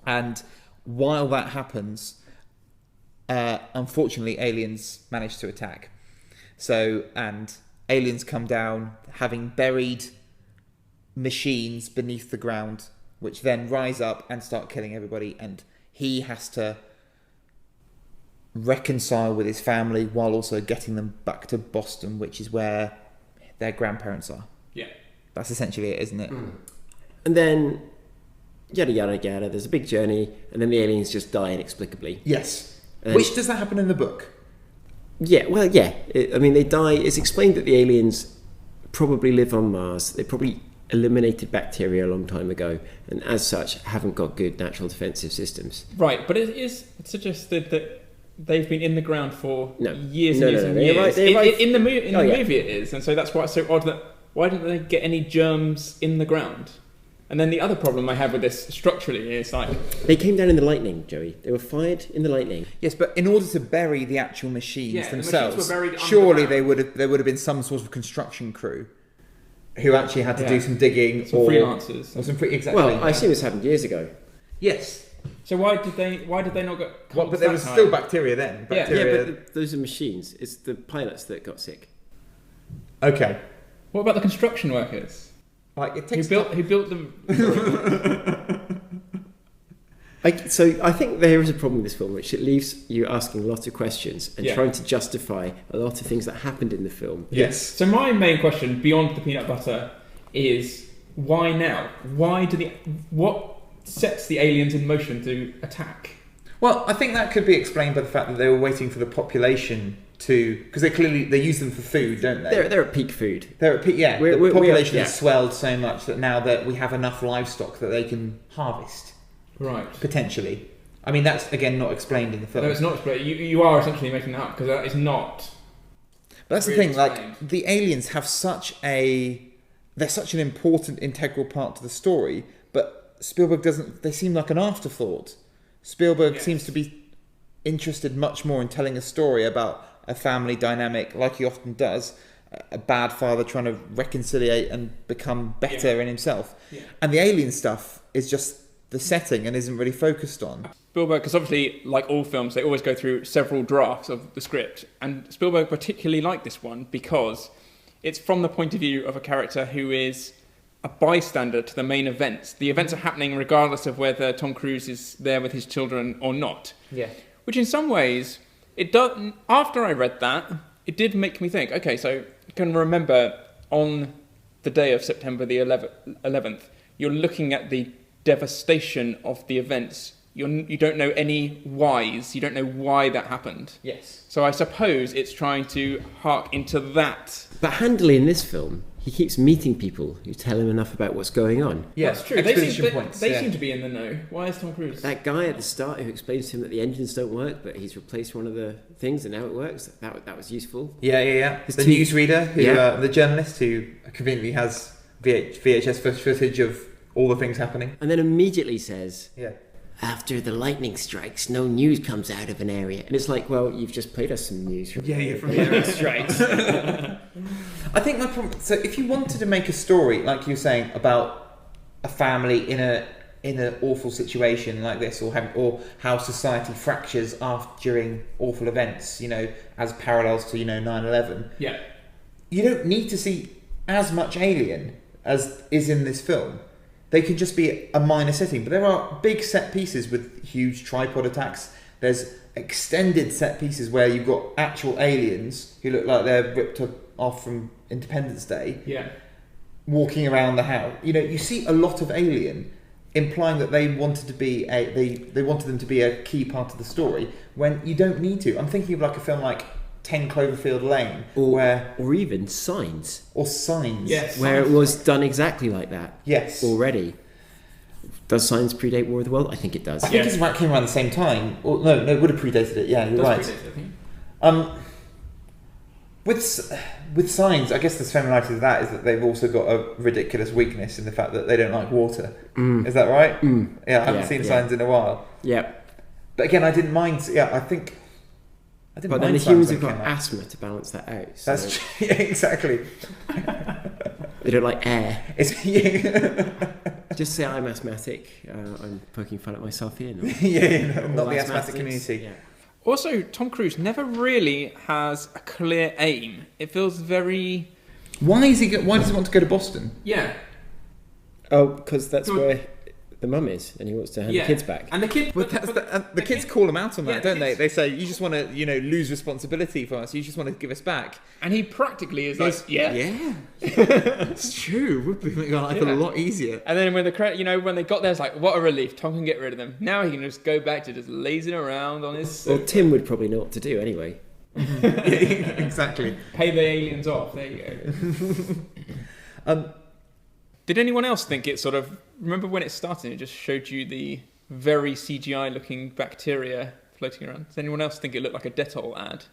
And while that happens, unfortunately, aliens manage to attack. And aliens come down, having buried machines beneath the ground, which then rise up and start killing everybody. And he has to reconcile with his family while also getting them back to Boston, which is where their grandparents are. Yeah. That's essentially it, isn't it? And then, yada yada yada. There's a big journey, and then the aliens just die inexplicably. Yes. And Which does that happen in the book? Yeah, well, yeah. I mean, they die. It's explained that the aliens probably live on Mars. They probably eliminated bacteria a long time ago, and as such, haven't got good natural defensive systems. Right, but it is suggested that they've been in the ground for years No, and years no, and no. years. In the yeah. movie it is, and so that's why it's so odd that why didn't they get any germs in the ground? And then the other problem I have with this structurally is like They came down in the lightning, Joey. They were fired in the lightning. Yes, but in order to bury the actual machines the themselves, machines were buried surely underground. there would have been some sort of construction crew who actually had to Yeah. do some digging some freelancers. or some exactly. Well, I assume this happened years ago. Yes. So why did they not get? Well, but there was that still time? bacteria then. Yeah. Bacteria. But those are machines. It's the pilots that got sick. Okay. What about the construction workers? Like it Who takes built them? So I think there is a problem with this film, which it leaves you asking lots of questions and Yeah. trying to justify a lot of things that happened in the film. Yes. So my main question, beyond the peanut butter, is why now? What sets the aliens in motion to attack? Well, I think that could be explained by the fact that they were waiting for the population to, because they use them for food, don't they? They're at peak food. They're at peak. Yeah. We're- The we are- population yeah. has swelled so much that now that we have enough livestock that they can harvest Right. potentially. I mean, that's again not explained in the film. No, it's not. But you are essentially making that up because that is not. But that's really the thing. Like explained. the aliens have they're such an important integral part to the story, but Spielberg doesn't. They seem like an afterthought. Spielberg Yes. seems to be interested much more in telling a story about a family dynamic, like he often does. A bad father trying to reconciliate and become better in himself, Yeah. and the alien stuff is just the setting and isn't really focused on. Spielberg, because obviously, like all films, they always go through several drafts of the script, and Spielberg particularly liked this one because it's from the point of view of a character who is a bystander to the main events. The events are happening regardless of whether Tom Cruise is there with his children or not. Yeah. Which in some ways, it does. After I read that, it did make me think, okay, so you can remember on the day of September the 11th, you're looking at the devastation of the events. You don't know any whys. You don't know why that happened. Yes. So I suppose it's trying to hark into that. But handily in this film, he keeps meeting people who tell him enough about what's going on. Yeah, That's true. exposition points. They yeah. seem to be in the know. Why is Tom Cruise? That guy at the start who explains to him that the engines don't work, but he's replaced one of the things and now it works, that was useful. Yeah. His The two- newsreader, who, Yeah. the journalist who conveniently has VHS footage of all the things happening. And then immediately says, Yeah. after the lightning strikes, no news comes out of an area. And it's like, well, you've just played us some news from from the lightning strikes. I think my problem. So, if you wanted to make a story, like you were saying, about a family in an awful situation like this, or how society fractures during awful events, as parallels to 9/11, Yeah. you don't need to see as much Alien as is in this film. They could just be a minor setting, but there are big set pieces with huge tripod attacks. There's extended set pieces where you've got actual aliens who look like they're ripped off from Independence Day, Yeah. walking around the house. You see a lot of Alien, implying that they wanted to be they wanted them to be a key part of the story. When you don't need to. I'm thinking of like a film like 10 Cloverfield Lane, or even Signs, or Signs. Yes. where it was done exactly like that Yes. already. Does Signs predate War of the World? I think it does. I think Yeah. it came around the same time. Or, no, it would have predated it. Yeah, you're Does right. predate, I think. With Signs, I guess the similarity to that is that they've also got a ridiculous weakness in the fact that they don't like water. Is that right? Yeah, I haven't seen Signs in a while. Yeah. But again, I didn't mind. Yeah, I think I didn't But mind then the Signs humans when have it got came out. asthma to balance that out. So That's true. Yeah, exactly. they don't like air. It's yeah, Just say I'm asthmatic. I'm poking fun at myself here. No? not All the asthmatic asthmatics. community. Yeah. Also, Tom Cruise never really has a clear aim. It feels very... Why does he want to go to Boston? Yeah. Oh, because that's So- where the mum is, and he wants to have Yeah. the kids back. And the kid... But the kids call him out on that, Yeah, don't they? kids- They say, "You just want to, lose responsibility for us. You just want to give us back." And he practically is like, yeah. Yeah, it's true. It would make our life Yeah. a lot easier. And then when when they got there, it's like, what a relief. Tom can get rid of them. Now he can just go back to just lazing around on his... Well, Tim would probably know what to do anyway. Exactly. Pay the aliens off. There you go. Did anyone else think it sort of... Remember when it started, it just showed you the very CGI-looking bacteria floating around? Does anyone else think it looked like a Dettol ad?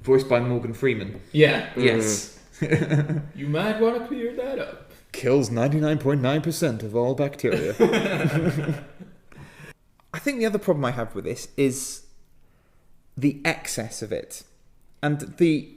Voiced by Morgan Freeman. Yeah. Yes. You might want to clear that up. Kills 99.9% of all bacteria. I think the other problem I have with this is the excess of it, and the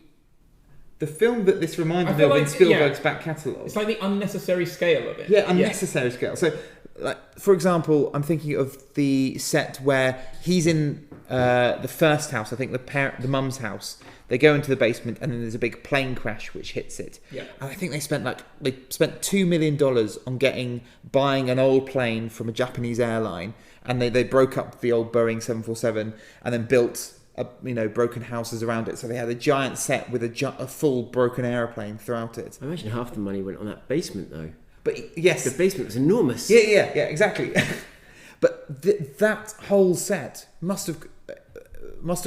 film that this reminded me of in Spielberg's back catalogue. It's like the unnecessary scale of it. Yeah, unnecessary scale. So, like, for example, I'm thinking of the set where he's in the first house. I think the mum's house. They go into the basement, and then there's a big plane crash which hits it. Yeah. And I think they spent $2 million on buying an old plane from a Japanese airline, and they broke up the old Boeing 747 and then built broken houses around it. So they had a giant set with a full broken aeroplane throughout it. I imagine half the money went on that basement, though. But yes, The basement was enormous. yeah, exactly. But that whole set must have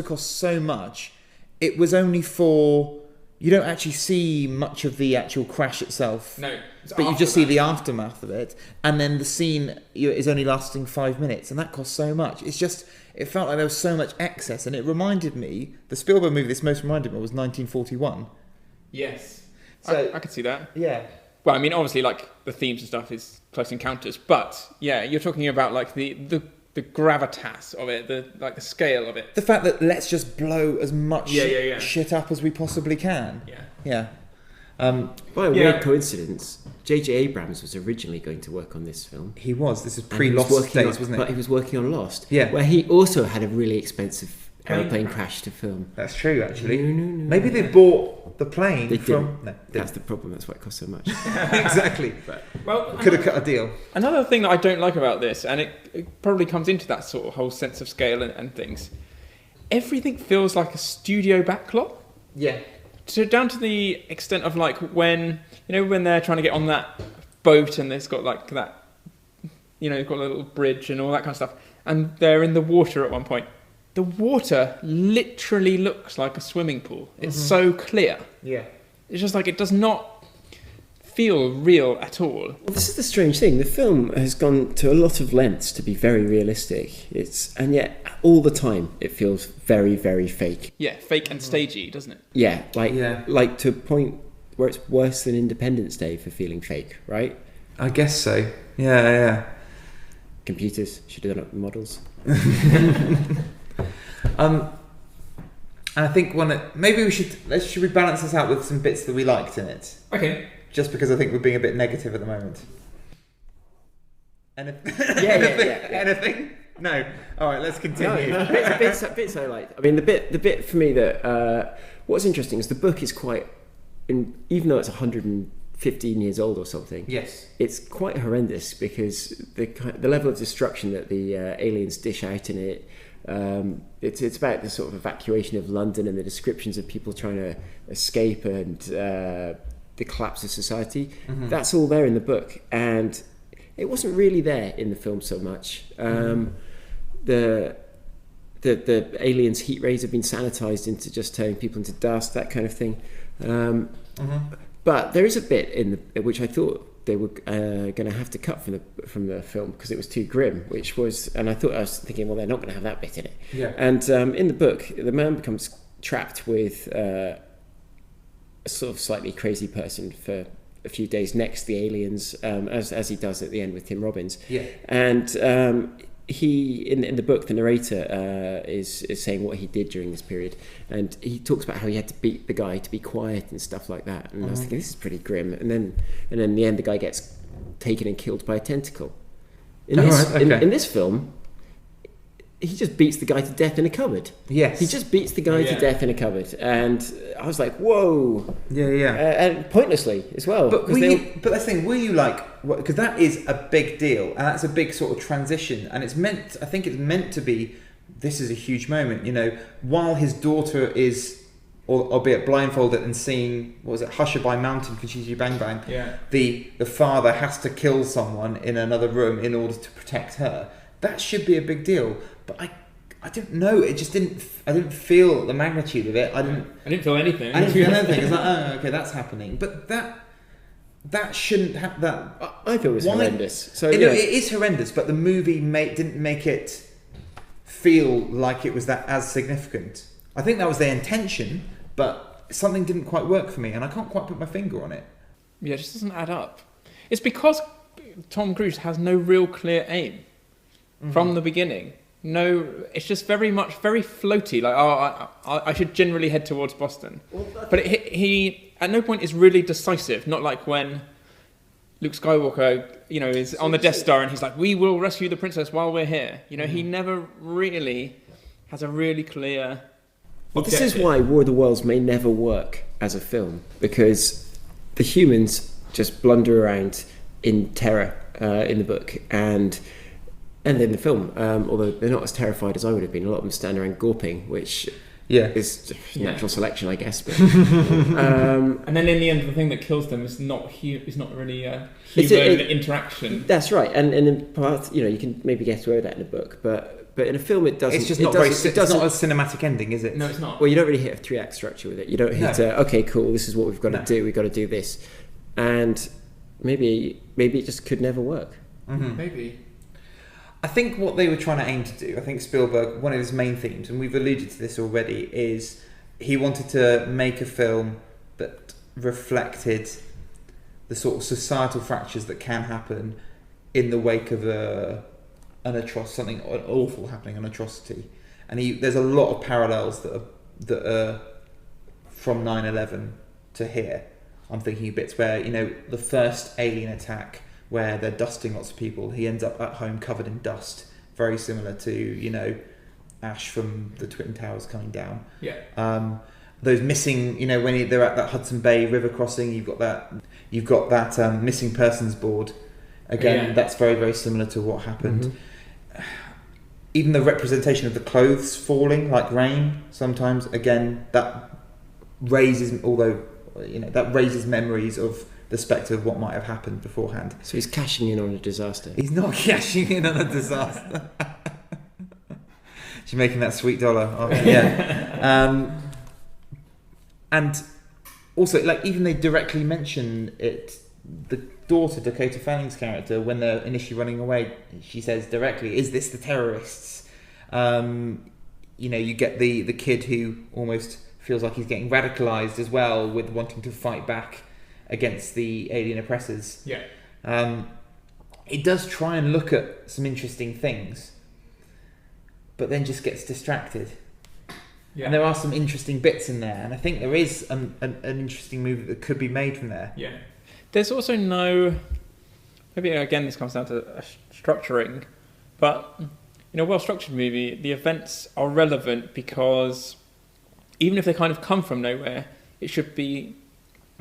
cost so much. It was only for... You don't actually see much of the actual crash itself. No. But you just see the aftermath of it. And then the scene is only lasting 5 minutes. And that costs so much. It felt like there was so much excess. And it reminded me... The Spielberg movie this most reminded me was 1941. Yes. So, I could see that. yeah. Well, I mean, obviously, like, the themes and stuff is Close Encounters. But, yeah, you're talking about, like, the gravitas of it, the scale of it. The fact that let's just blow as much Yeah. shit up as we possibly can. Yeah. Yeah. By a weird coincidence, J.J. Abrams was originally going to work on this film. He was. This is And he pre-Lost was working days, on- wasn't it? But he was working on Lost, Yeah. where he also had a really expensive Plane aeroplane crash. crash to film. That's true, actually. No. Maybe they bought the plane They from... No, That's the problem. That's why it costs so much. exactly. But Well, could have cut a deal. another thing that I don't like about this, and it probably comes into that sort of whole sense of scale and things, everything feels like a studio backlot. Yeah. So down to the extent of like when they're trying to get on that boat and it's got like that, it's got a little bridge and all that kind of stuff, and they're in the water at one point. The water literally looks like a swimming pool. It's so clear. Yeah. It's just like it does not feel real at all. Well, this is the strange thing. The film has gone to a lot of lengths to be very realistic. And yet all the time it feels very, very fake. Yeah, fake and stagey, doesn't it? Yeah, Yeah. like to a point where it's worse than Independence Day for feeling fake, right? I guess so. Yeah. Computers should have done up the models. And I think maybe should we balance this out with some bits that we liked in it? Okay. Just because I think we're being a bit negative at the moment. Anything? No. All right, let's continue. No, bits I liked. I mean, the bit for me that what's interesting is the book is quite, even though it's 115 years old or something. Yes. It's quite horrendous because the level of destruction that the aliens dish out in it. It's about the sort of evacuation of London and the descriptions of people trying to escape and the collapse of society. That's all there in the book, and it wasn't really there in the film so much. The aliens' heat rays have been sanitized into just turning people into dust, that kind of thing. But there is a bit which I thought they were going to have to cut from the film because it was too grim. And I was thinking, well, they're not going to have that bit in it. Yeah. And in the book, the man becomes trapped with a sort of slightly crazy person for a few days next to the aliens, as he does at the end with Tim Robbins. Yeah. And he in the book, the narrator is saying what he did during this period, and he talks about how he had to beat the guy to be quiet and stuff like that. And I was thinking, this is pretty grim. And then in the end, the guy gets taken and killed by a tentacle. In this film, he just beats the guy to death in a cupboard. Yes. He just beats the guy to death in a cupboard, and I was like, whoa. Yeah. And pointlessly as well. But that's the thing. Were you like? Because that is a big deal, and that's a big sort of transition, and I think it's meant to be. This is a huge moment, while his daughter is, albeit blindfolded and seeing, what was it, Hushabye Mountain, Kichiji Bang Bang. Yeah. The father has to kill someone in another room in order to protect her. That should be a big deal, but I don't know. It just didn't. I didn't feel the magnitude of it. I didn't feel anything. I didn't feel anything. It's like, oh, okay, that's happening. But that shouldn't have that. I feel it was horrendous. So it is horrendous, but the movie didn't make it feel like it was that as significant. I think that was their intention, but something didn't quite work for me, and I can't quite put my finger on it. Yeah, it just doesn't add up. It's because Tom Cruise has no real clear aim from the beginning. No, it's just very floaty. Like, I should generally head towards Boston. But he at no point is really decisive. Not like when Luke Skywalker, is on the Death Star and he's like, "We will rescue the princess while we're here." He never really has a really clear. Well, this is why War of the Worlds may never work as a film, because the humans just blunder around in terror in the book and in the film, although they're not as terrified as I would have been. A lot of them stand around gawping, which is natural selection, I guess. But, and then in the end, the thing that kills them is not really a human interaction. That's right, and in part, you can maybe get away with that in a book, but in a film it doesn't. It's just not it's not a cinematic ending, is it? No, it's not. Well, you don't really hit a 3-act structure with it. You don't hit okay, cool, this is what we've got to do. We've got to do this, and maybe it just could never work. Maybe. I think what they were trying to aim to do, I think Spielberg, one of his main themes, and we've alluded to this already, is he wanted to make a film that reflected the sort of societal fractures that can happen in the wake of an awful happening, an atrocity. And there's a lot of parallels that are from 9/11 to here. I'm thinking of bits where, the first alien attack where they're dusting lots of people, he ends up at home covered in dust, very similar to, ash from the Twin Towers coming down. Yeah. Those missing, when they're at that Hudson Bay river crossing, you've got that missing persons board. Again, that's very, very similar to what happened. Mm-hmm. Even the representation of the clothes falling like rain, sometimes, again, that raises memories of the spectre of what might have happened beforehand. So he's cashing in on a disaster. He's not cashing in on a disaster. She's making that sweet dollar. Oh, yeah. And also, like, even they directly mention it, the daughter, Dakota Fanning's character, when they're initially running away, she says directly, "Is this the terrorists?" You get the kid who almost feels like he's getting radicalized as well, with wanting to fight back against the alien oppressors. Yeah. It does try and look at some interesting things, but then just gets distracted. Yeah. And there are some interesting bits in there, and I think there is an interesting movie that could be made from there. Yeah. There's also maybe again this comes down to structuring, but in a well-structured movie, the events are relevant because even if they kind of come from nowhere, it should be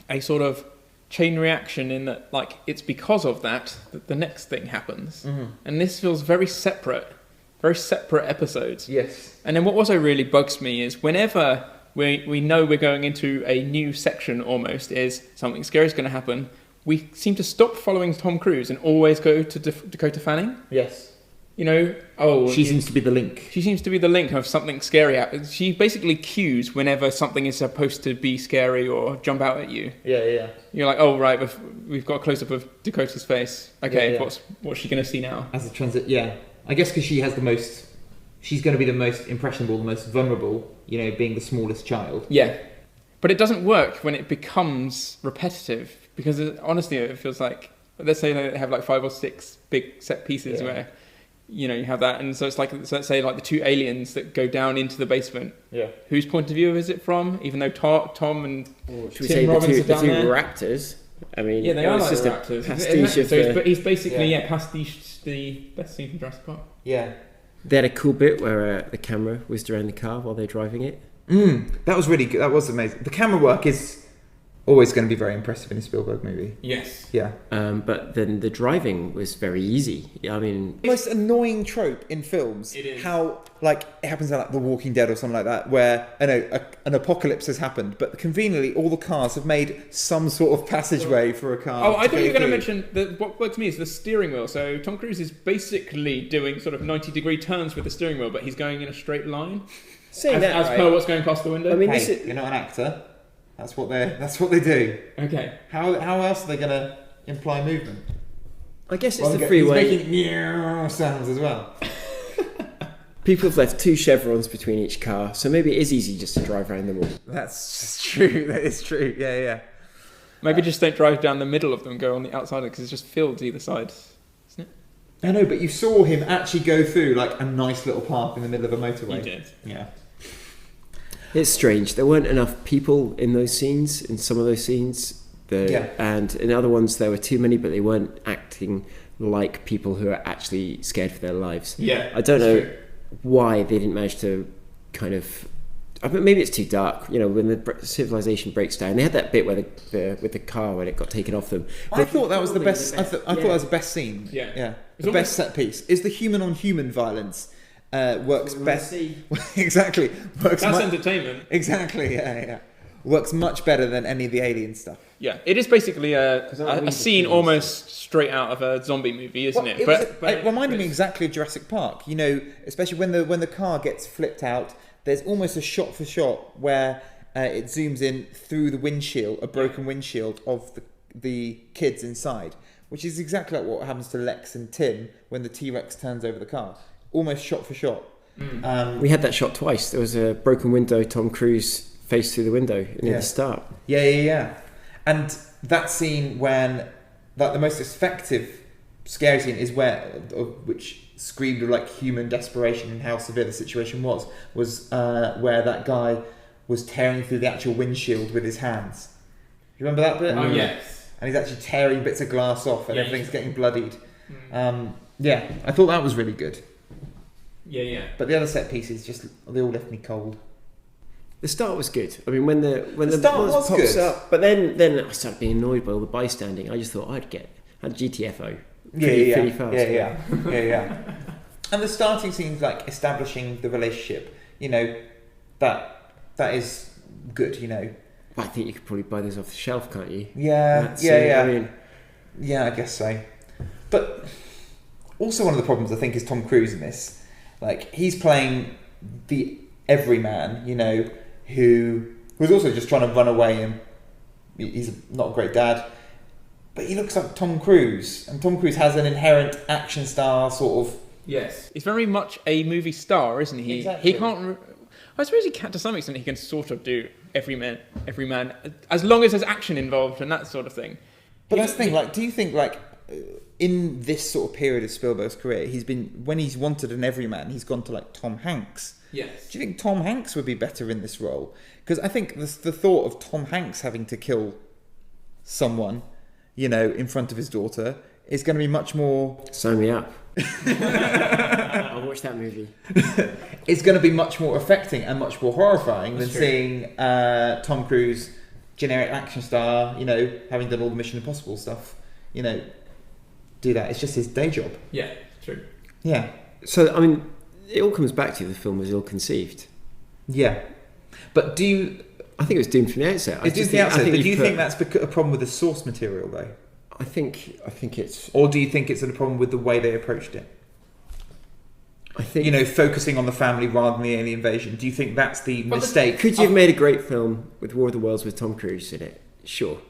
a sort of chain reaction in that, like, it's because of that the next thing happens. Mm-hmm. And this feels very separate episodes. Yes. And then what also really bugs me is whenever we know we're going into a new section almost, is something scary is going to happen, we seem to stop following Tom Cruise and always go to Dakota Fanning. Yes. She seems to be the link. She seems to be the link of something scary happens. She basically cues whenever something is supposed to be scary or jump out at you. Yeah. You're like, oh right, we've got a close up of Dakota's face. Okay, yeah. What's she going to see now? As a transit, yeah. I guess because she has the most. She's going to be the most impressionable, the most vulnerable. Being the smallest child. Yeah, but it doesn't work when it becomes repetitive because honestly, it feels like, let's say they have like 5 or 6 big set pieces where. You have that, and so it's like, so let's say like the 2 aliens that go down into the basement. Yeah. Whose point of view is it from? Even though Tom and Tim Robbins are down there. The raptors. I mean, yeah, they are like just the raptors. But he's basically pastiche the best scene from Jurassic Park. Yeah. They had a cool bit where the camera whizzed around the car while they're driving it. That was really good. That was amazing. The camera work is always going to be very impressive in a Spielberg movie. Yes. Yeah. But then the driving was very easy. I mean, the most annoying trope in films. It is. How, like, it happens in like The Walking Dead or something like that, where an apocalypse has happened, but conveniently all the cars have made some sort of passageway for a car. Oh, I thought you were going to mention that. What works to me is the steering wheel. So Tom Cruise is basically doing sort of 90-degree turns with the steering wheel, but he's going in a straight line. As per what's going past the window. I mean, you're not an actor. That's what they do. Okay. How else are they going to imply movement? I guess it's the freeway. He's making sounds as well. People have left 2 chevrons between each car, so maybe it is easy just to drive around them all. That's true. That is true. Yeah. Maybe just don't drive down the middle of them. Go on the outside because it's just fields either side, isn't it? I know, but you saw him actually go through like a nice little park in the middle of a motorway. He did. Yeah. It's strange. There weren't enough people in those scenes, in some of those scenes. And in other ones there were too many, but they weren't acting like people who are actually scared for their lives. Yeah, I don't know why they didn't manage to kind of... Maybe it's too dark, when the civilization breaks down. They had that bit where with the car when it got taken off them. I thought that was the best. I thought that was the best scene. Yeah. The best set piece is the human-on-human violence. Works best. Exactly. That's entertainment. Exactly. Yeah. Works much better than any of the alien stuff. Yeah, it is basically a scene almost straight out of a zombie movie, isn't it? It reminded me exactly of Jurassic Park. Especially when the car gets flipped out. There's almost a shot for shot where it zooms in through the windshield, a broken windshield of the kids inside, which is exactly like what happens to Lex and Tim when the T-Rex turns over the car. Almost shot for shot. We had that shot twice. There was a broken window, Tom Cruise faced through the window near the start. Yeah. And that scene when, like, the most effective scary scene is which screamed of like human desperation and how severe the situation was where that guy was tearing through the actual windshield with his hands. You remember that bit? Oh yes. And he's actually tearing bits of glass off, and Yeah, everything's getting bloodied. Yeah, I thought that was really good. Yeah. But the other set pieces they all left me cold. The start was good. I mean, when the start monster was pops good. up, but then I started being annoyed by all the bystanding. I just thought I'd GTFO pretty fast. Yeah. And the starting scenes, like establishing the relationship, that is good. But I think you could probably buy those off the shelf, can't you? Yeah. I mean, yeah, I guess so. But also one of the problems I think is Tom Cruise in this. Like he's playing the everyman, who was also just trying to run away, and he's not a great dad. But he looks like Tom Cruise, and Tom Cruise has an inherent action star sort of. Yes, he's very much a movie star, isn't he? Exactly. He can't. I suppose he can, to some extent, he can sort of do every man, as long as there's action involved and that sort of thing. But that's the thing. Like, do you think in this sort of period of Spielberg's career, when he's wanted an everyman, he's gone to like Tom Hanks. Yes. Do you think Tom Hanks would be better in this role? Because I think the thought of Tom Hanks having to kill someone, in front of his daughter, is going to be much more. Sign me up. I'll watch that movie. It's going to be much more affecting and much more horrifying than seeing Tom Cruise, generic action star, having done all the Mission Impossible stuff, do that. It's just his day job. Yeah, true. Yeah. So, I mean, it all comes back to the film was ill-conceived. Yeah. But do you... I think it was doomed from the outset. But do you think that's a problem with the source material, though? I think it's... Or do you think it's a problem with the way they approached it? I think... focusing on the family rather than the alien invasion. Do you think that's the mistake? Could you have made a great film with War of the Worlds with Tom Cruise in it? Sure.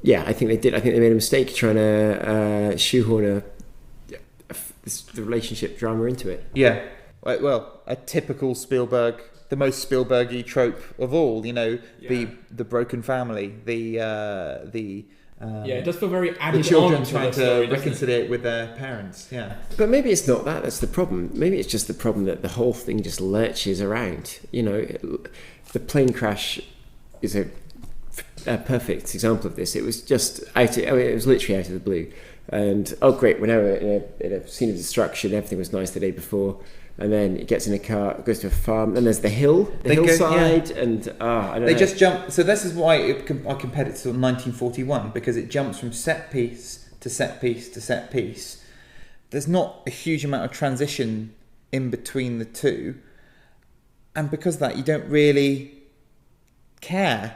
Yeah, I think they did. I think they made a mistake trying to shoehorn the relationship drama into it. Yeah. Well, a typical Spielberg, the most Spielberg-y trope of all, the broken family, it does feel very added the children on to trying the story, to reconcile with their parents. Yeah. But maybe it's not that's the problem. Maybe it's just the problem that the whole thing just lurches around. The plane crash is a perfect example of this. It was just it was literally out of the blue. And great, we're now in a scene of destruction. Everything was nice the day before, and then it gets in a car, goes to a farm, and there's the hillside, and I don't know. They just jump. So this is why I compared it to 1941, because it jumps from set piece to set piece to set piece. There's not a huge amount of transition in between the two, and because of that, you don't really care.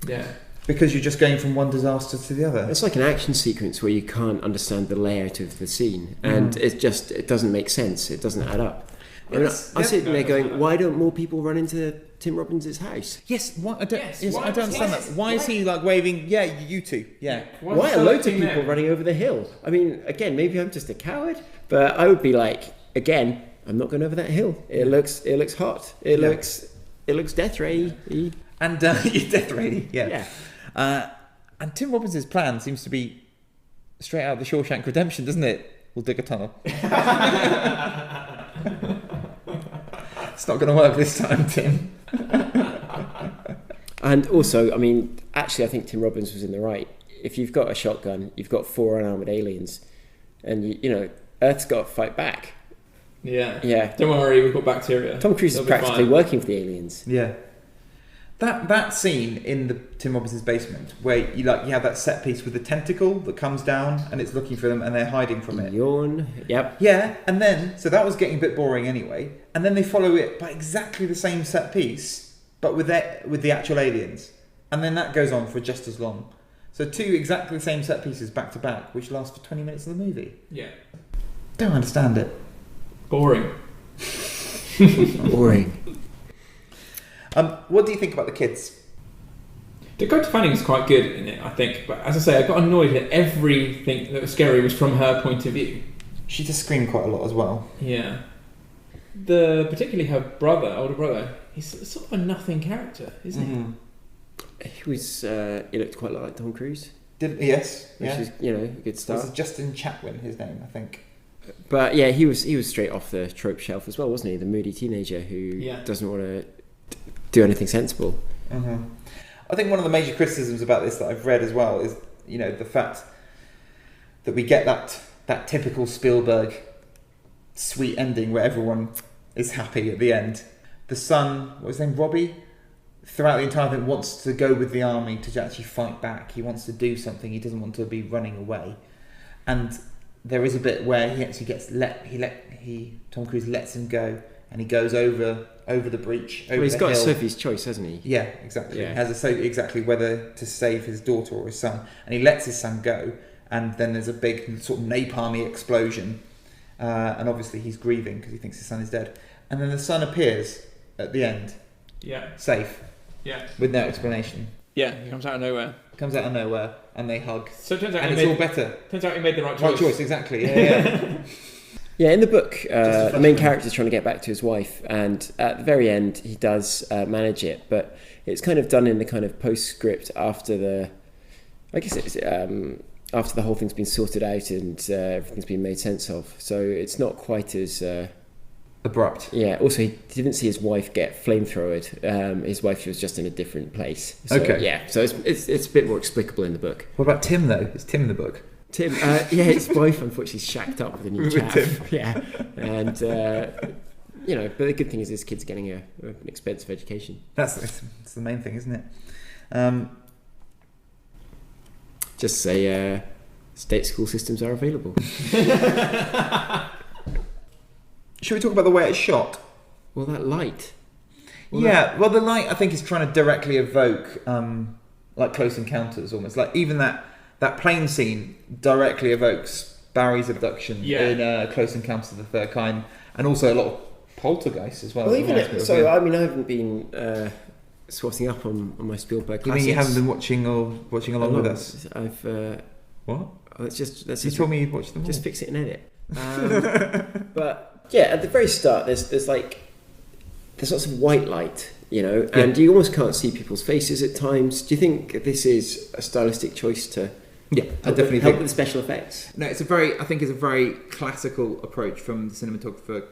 Yeah. Because you're just going from one disaster to the other. It's like an action sequence where you can't understand the layout of the scene, and it doesn't make sense. It doesn't add up. I'm sitting there going, why don't more people run into Tim Robbins' house? Yes, I don't understand that. Why is he like waving? Yeah, you two. Yeah. Why are loads of people running over the hill? I mean, again, maybe I'm just a coward, but I would be like, again, I'm not going over that hill. It looks hot. It looks death ray. And you're death ray. Yeah. Yeah. And Tim Robbins' plan seems to be straight out of the Shawshank Redemption, doesn't it? We'll dig a tunnel. It's not going to work this time, Tim. And also, I mean, actually, I think Tim Robbins was in the right. If you've got a shotgun, you've got 4 unarmored aliens, and Earth's got to fight back. Yeah. Yeah. Don't worry, we've got bacteria. Tom Cruise is practically working for the aliens. Yeah. That scene in the Tim Robbins' basement where you have that set piece with the tentacle that comes down and it's looking for them and they're hiding from it. Yawn. Yep. Yeah, and then so that was getting a bit boring anyway. And then they follow it by exactly the same set piece, but with the actual aliens, and then that goes on for just as long. So 2 exactly the same set pieces back to back, which last for 20 minutes of the movie. Yeah. Don't understand it. Boring. Boring. What do you think about the kids? Dakota Fanning is quite good in it, I think. But as I say, I got annoyed that everything that was scary was from her point of view. She does scream quite a lot as well. Yeah. Particularly her older brother, he's sort of a nothing character, isn't he? He looked quite like Tom Cruise. Yes. Which is, a good start. Was Justin Chatwin his name, I think. But yeah, he was straight off the trope shelf as well, wasn't he? The moody teenager who doesn't want to do anything sensible. Mm-hmm. I think one of the major criticisms about this that I've read as well is, the fact that we get that typical Spielberg sweet ending where everyone is happy at the end. The son, what was his name, Robbie, throughout the entire thing wants to go with the army to actually fight back. He wants to do something. He doesn't want to be running away. And there is a bit where he actually gets Tom Cruise lets him go, and he goes over the breach. He's got Sophie's choice, hasn't he? Yeah, exactly. Yeah. He has exactly whether to save his daughter or his son, and he lets his son go. And then there's a big sort of napalmy explosion, and obviously he's grieving because he thinks his son is dead. And then the son appears at the end, safe, with no explanation. Yeah, he comes out of nowhere. And they hug. So it turns out and it's all better. Turns out he made the right choice. Right choice, exactly. Yeah. Yeah, in the book, the main character is trying to get back to his wife, and at the very end, he does manage it, but it's kind of done in the kind of postscript after the whole thing's been sorted out and everything's been made sense of. So it's not quite as abrupt. Yeah. Also, he didn't see his wife get flamethrowered. His wife was just in a different place. So, okay. Yeah. So it's a bit more explicable in the book. What about Tim though? Is Tim in the book? Tim, his wife unfortunately shacked up with a new chap. Yeah, and but the good thing is his kid's getting an expensive education. That's the main thing, isn't it? Just say state school systems are available. Should we talk about the way it's shot? Well, that light. Well, the light I think is trying to directly evoke like Close Encounters almost. Like even that plane scene directly evokes Barry's abduction in Close Encounters of the Third Kind, and also a lot of Poltergeist as well. Well, I haven't been swatting up on my Spielberg classics. You mean you haven't been watching along with us? I've what? Let's just you told me you watched them all. Just fix it and edit. But yeah, at the very start, there's lots of white light, and you almost can't see people's faces at times. Do you think this is a stylistic choice to? Yeah, I definitely help think with the special effects. No, I think it's a very classical approach from the cinematographer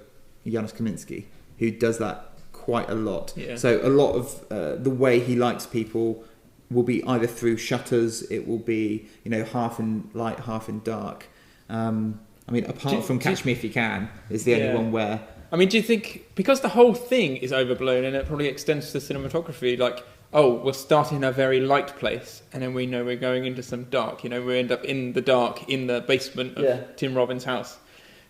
Janusz Kaminski, who does that quite a lot. Yeah. So a lot of the way he likes people will be either through shutters, it will be half in light, half in dark. Apart from Catch Me If You Can, is the only one where. Do you think because the whole thing is overblown and it probably extends to cinematography, like, we'll start in a very light place and then we know we're going into some dark. We end up in the dark in the basement of Tim Robbins' house.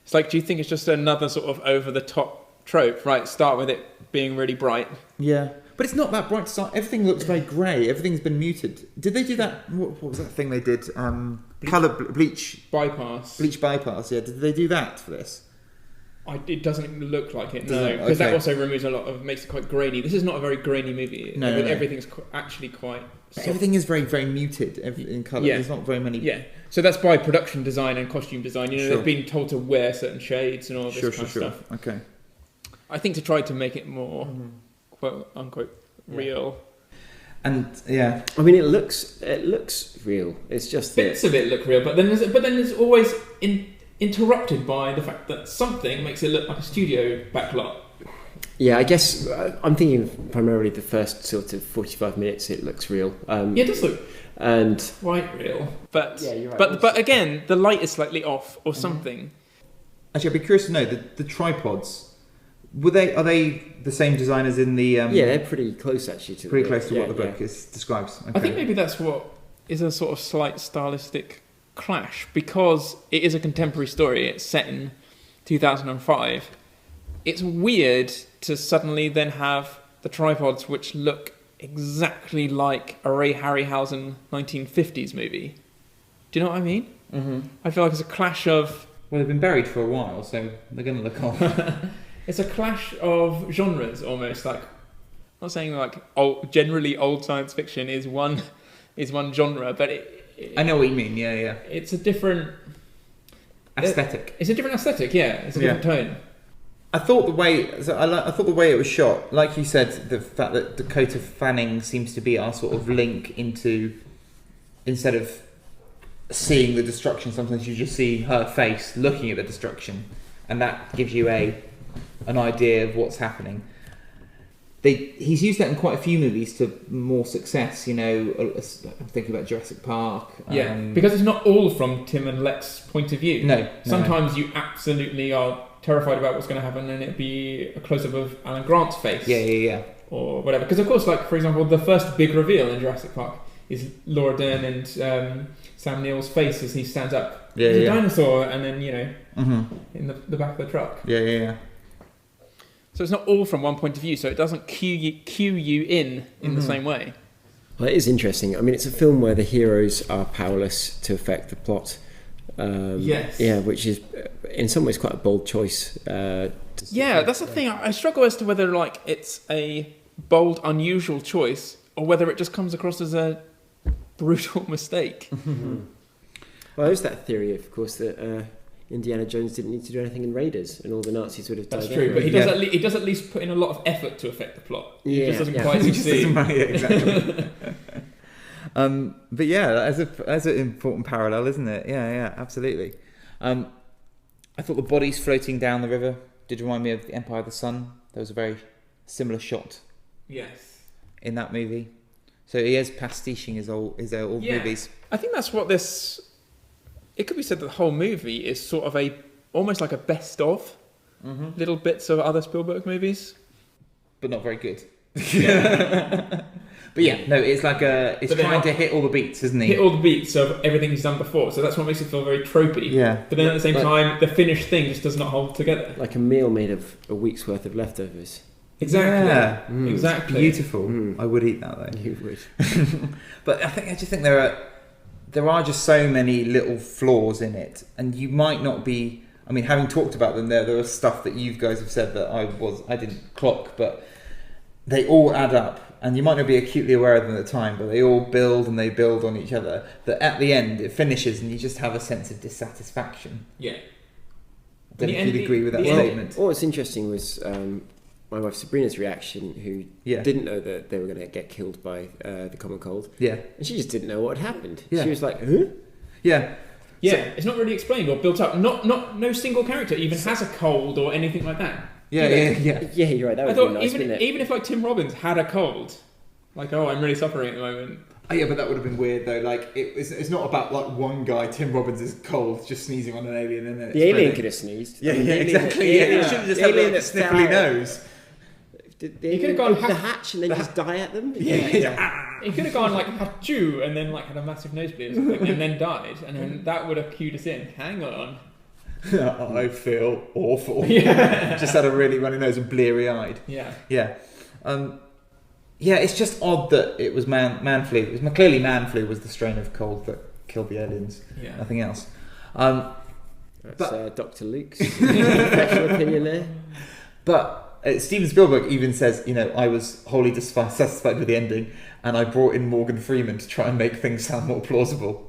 It's like, do you think it's just another sort of over the top trope? Right, start with it being really bright. Yeah. But it's not that bright to start. Everything looks very grey. Everything's been muted. Did they do that? What was that thing they did? Bleach bypass. Bleach bypass. Yeah. Did they do that for this? It doesn't look like it, no, because that also removes makes it quite grainy. This is not a very grainy movie. No. Everything's actually quite soft. Everything is very, very muted in colour. Yeah. There's not very many. Yeah, so that's by production design and costume design. They've been told to wear certain shades and all this kind of stuff. Okay. I think to try to make it more quote unquote real. And it looks real. It's just bits of it look real, but then there's always interrupted by the fact that something makes it look like a studio backlot. Yeah, I guess I'm thinking primarily the first sort of 45 minutes. It looks real. It does look quite real, but yeah, you're right. But again, the light is slightly off or something. Actually, I'd be curious to know the tripods. Are they the same design as in the? Yeah, they're pretty close actually to what the book describes. Okay. I think maybe that's what is a sort of slight stylistic clash, because it is a contemporary story. It's set in 2005. It's weird to suddenly then have the tripods which look exactly like a Ray Harryhausen 1950s movie. Do you know what I mean? Mm-hmm. I feel like it's a clash of... Well, they've been buried for a while, so they're going to look off. It's a clash of genres, almost. Like, I'm not saying like generally old science fiction is one genre, but I know what you mean. Yeah. It's a different aesthetic. It's a different aesthetic. Yeah, it's a different tone. I thought the way it was shot, like you said, the fact that Dakota Fanning seems to be our sort of link into, instead of seeing the destruction, sometimes you just see her face looking at the destruction, and that gives you an idea of what's happening. he's used that in quite a few movies to more success. You know, I'm thinking about Jurassic Park. Because it's not all from Tim and Lex's point of view. No. Sometimes you absolutely are terrified about what's going to happen, and it'd be a close-up of Alan Grant's face. Yeah. Or whatever. Because of course, like for example, the first big reveal in Jurassic Park is Laura Dern and Sam Neill's face as he stands up. Yeah, There's a dinosaur, and then Mm-hmm. in the back of the truck. Yeah. So it's not all from one point of view. So it doesn't cue you in the same way. Well, it is interesting. I mean, it's a film where the heroes are powerless to affect the plot. Yes. Yeah, which is in some ways quite a bold choice. That's the thing. I struggle as to whether like it's a bold, unusual choice or whether it just comes across as a brutal mistake. Well, there's that theory, of course, that Indiana Jones didn't need to do anything in Raiders, and all the Nazis would have died. That's true, anyway. but he does at least put in a lot of effort to affect the plot. He just doesn't quite succeed. Exactly. But yeah, that's an important parallel, isn't it? Yeah, absolutely. I thought the bodies floating down the river did remind me of the Empire of the Sun. There was a very similar shot. Yes. In that movie, so he is pastiching his old movies. I think that's what this. It could be said that the whole movie is sort of almost like a best of little bits of other Spielberg movies, but not very good. But yeah, no, it's like it's trying to hit all the beats, isn't he? Hit all the beats of everything he's done before, so that's what makes it feel very tropey. Yeah. But then at the same time, the finished thing just does not hold together. Like a meal made of a week's worth of leftovers. Exactly. Yeah. Exactly. It's beautiful. I would eat that though. You would. But I just think there are just so many little flaws in it, and you might not be. I mean, having talked about them, there was stuff that you guys have said that I didn't clock, but they all add up. And you might not be acutely aware of them at the time, but they all build and they build on each other. That at the end, it finishes and you just have a sense of dissatisfaction. Yeah. I don't know if you'd agree with that statement. What was interesting was my wife Sabrina's reaction, who didn't know that they were going to get killed by the common cold. Yeah. And she just didn't know what had happened. Yeah. She was like, huh? Yeah. Yeah, it's not really explained or built up. No single character even has a cold or anything like that. Yeah, you're right. That would be nice, wouldn't it? Even if like Tim Robbins had a cold, like I'm really suffering at the moment. Oh yeah, but that would have been weird though. Like it's not about like one guy, Tim Robbins is cold, just sneezing on an alien, and then the alien could have sneezed. Yeah, exactly. He should have just had like a sniffly nose. He could have gone the hatch and then just die at them. Yeah. He could have gone like achoo and then like had a massive nosebleed or something and then died, and then that would have cued us in. Hang on. I feel awful. Yeah. Just had a really runny nose and bleary-eyed. Yeah. Yeah. It's just odd that it was man flu. It was clearly man flu was the strain of cold that killed the aliens. Yeah. Nothing else. That's Dr. Luke's professional opinion there. But Steven Spielberg even says, I was wholly dissatisfied with the ending, and I brought in Morgan Freeman to try and make things sound more plausible.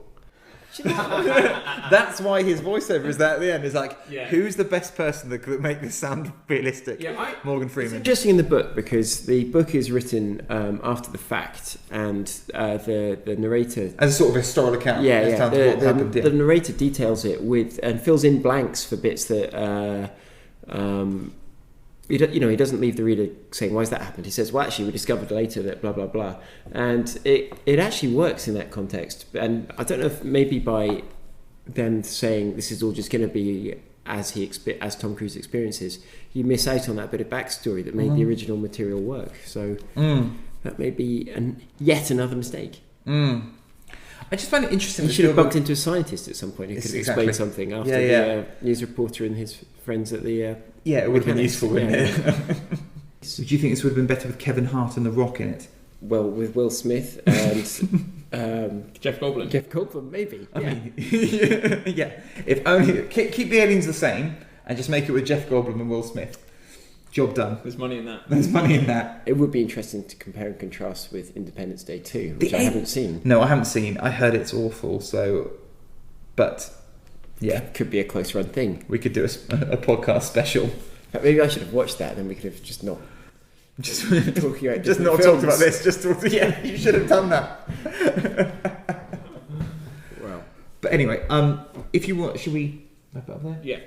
That's why his voiceover is that at the end. Is like, who's the best person that could make this sound realistic? Morgan Freeman. It's interesting in the book because the book is written after the fact, and the narrator, as a sort of historical account. The narrator details it and fills in blanks for bits that. He doesn't leave the reader saying, why has that happened? He says, well, actually, we discovered later that blah, blah, blah. And it actually works in that context. And I don't know if maybe by them saying this is all just going to be as Tom Cruise experiences, you miss out on that bit of backstory that made the original material work. So that may be yet another mistake. I just find it interesting. You should have bumped into a scientist at some point who could have explained something after the news reporter and his friends at the... it would have been useful, wouldn't it? So do you think this would have been better with Kevin Hart and The Rock in it? Well, with Will Smith and Jeff Goldblum. Jeff Goldblum, maybe. I mean, if only keep the aliens the same and just make it with Jeff Goldblum and Will Smith. Job done. There's money in that. It would be interesting to compare and contrast with Independence Day 2, which I haven't seen. No, I haven't seen. I heard it's awful. So, but yeah, could be a close run thing. We could do a podcast special. Maybe I should have watched that, then we could have just not talking about just not talked about this. You should have done that. Well, but anyway, if you want, should we wrap it up there? Yeah.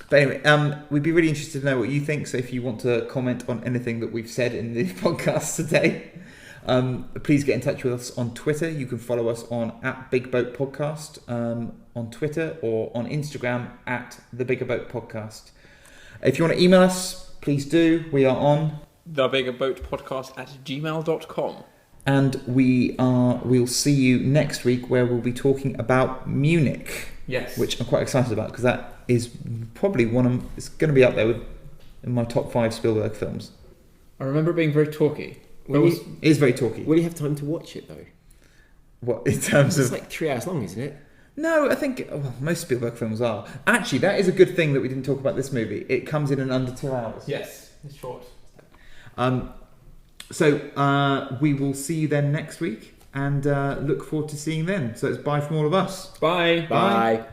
But anyway, we'd be really interested to know what you think. So if you want to comment on anything that we've said in the podcast today, please get in touch with us on Twitter. You can follow us on @BigBoatPodcast on Twitter, or on Instagram @TheBiggerBoatPodcast. If you want to email us, please do. We are on thebiggerboatpodcast@gmail.com. And we'll see you next week, where we'll be talking about Munich. Yes. Which I'm quite excited about, because that is probably it's going to be up there in my top 5 Spielberg films. I remember it being very talky. It is very talky. Will you have time to watch it though? What, in terms It's of... like 3 hours long, isn't it? No, I think most Spielberg films are. Actually, that is a good thing that we didn't talk about this movie. It comes in under 2 hours. Yes, it's short. So we will see you then next week, and look forward to seeing you then. So it's bye from all of us. Bye. Bye.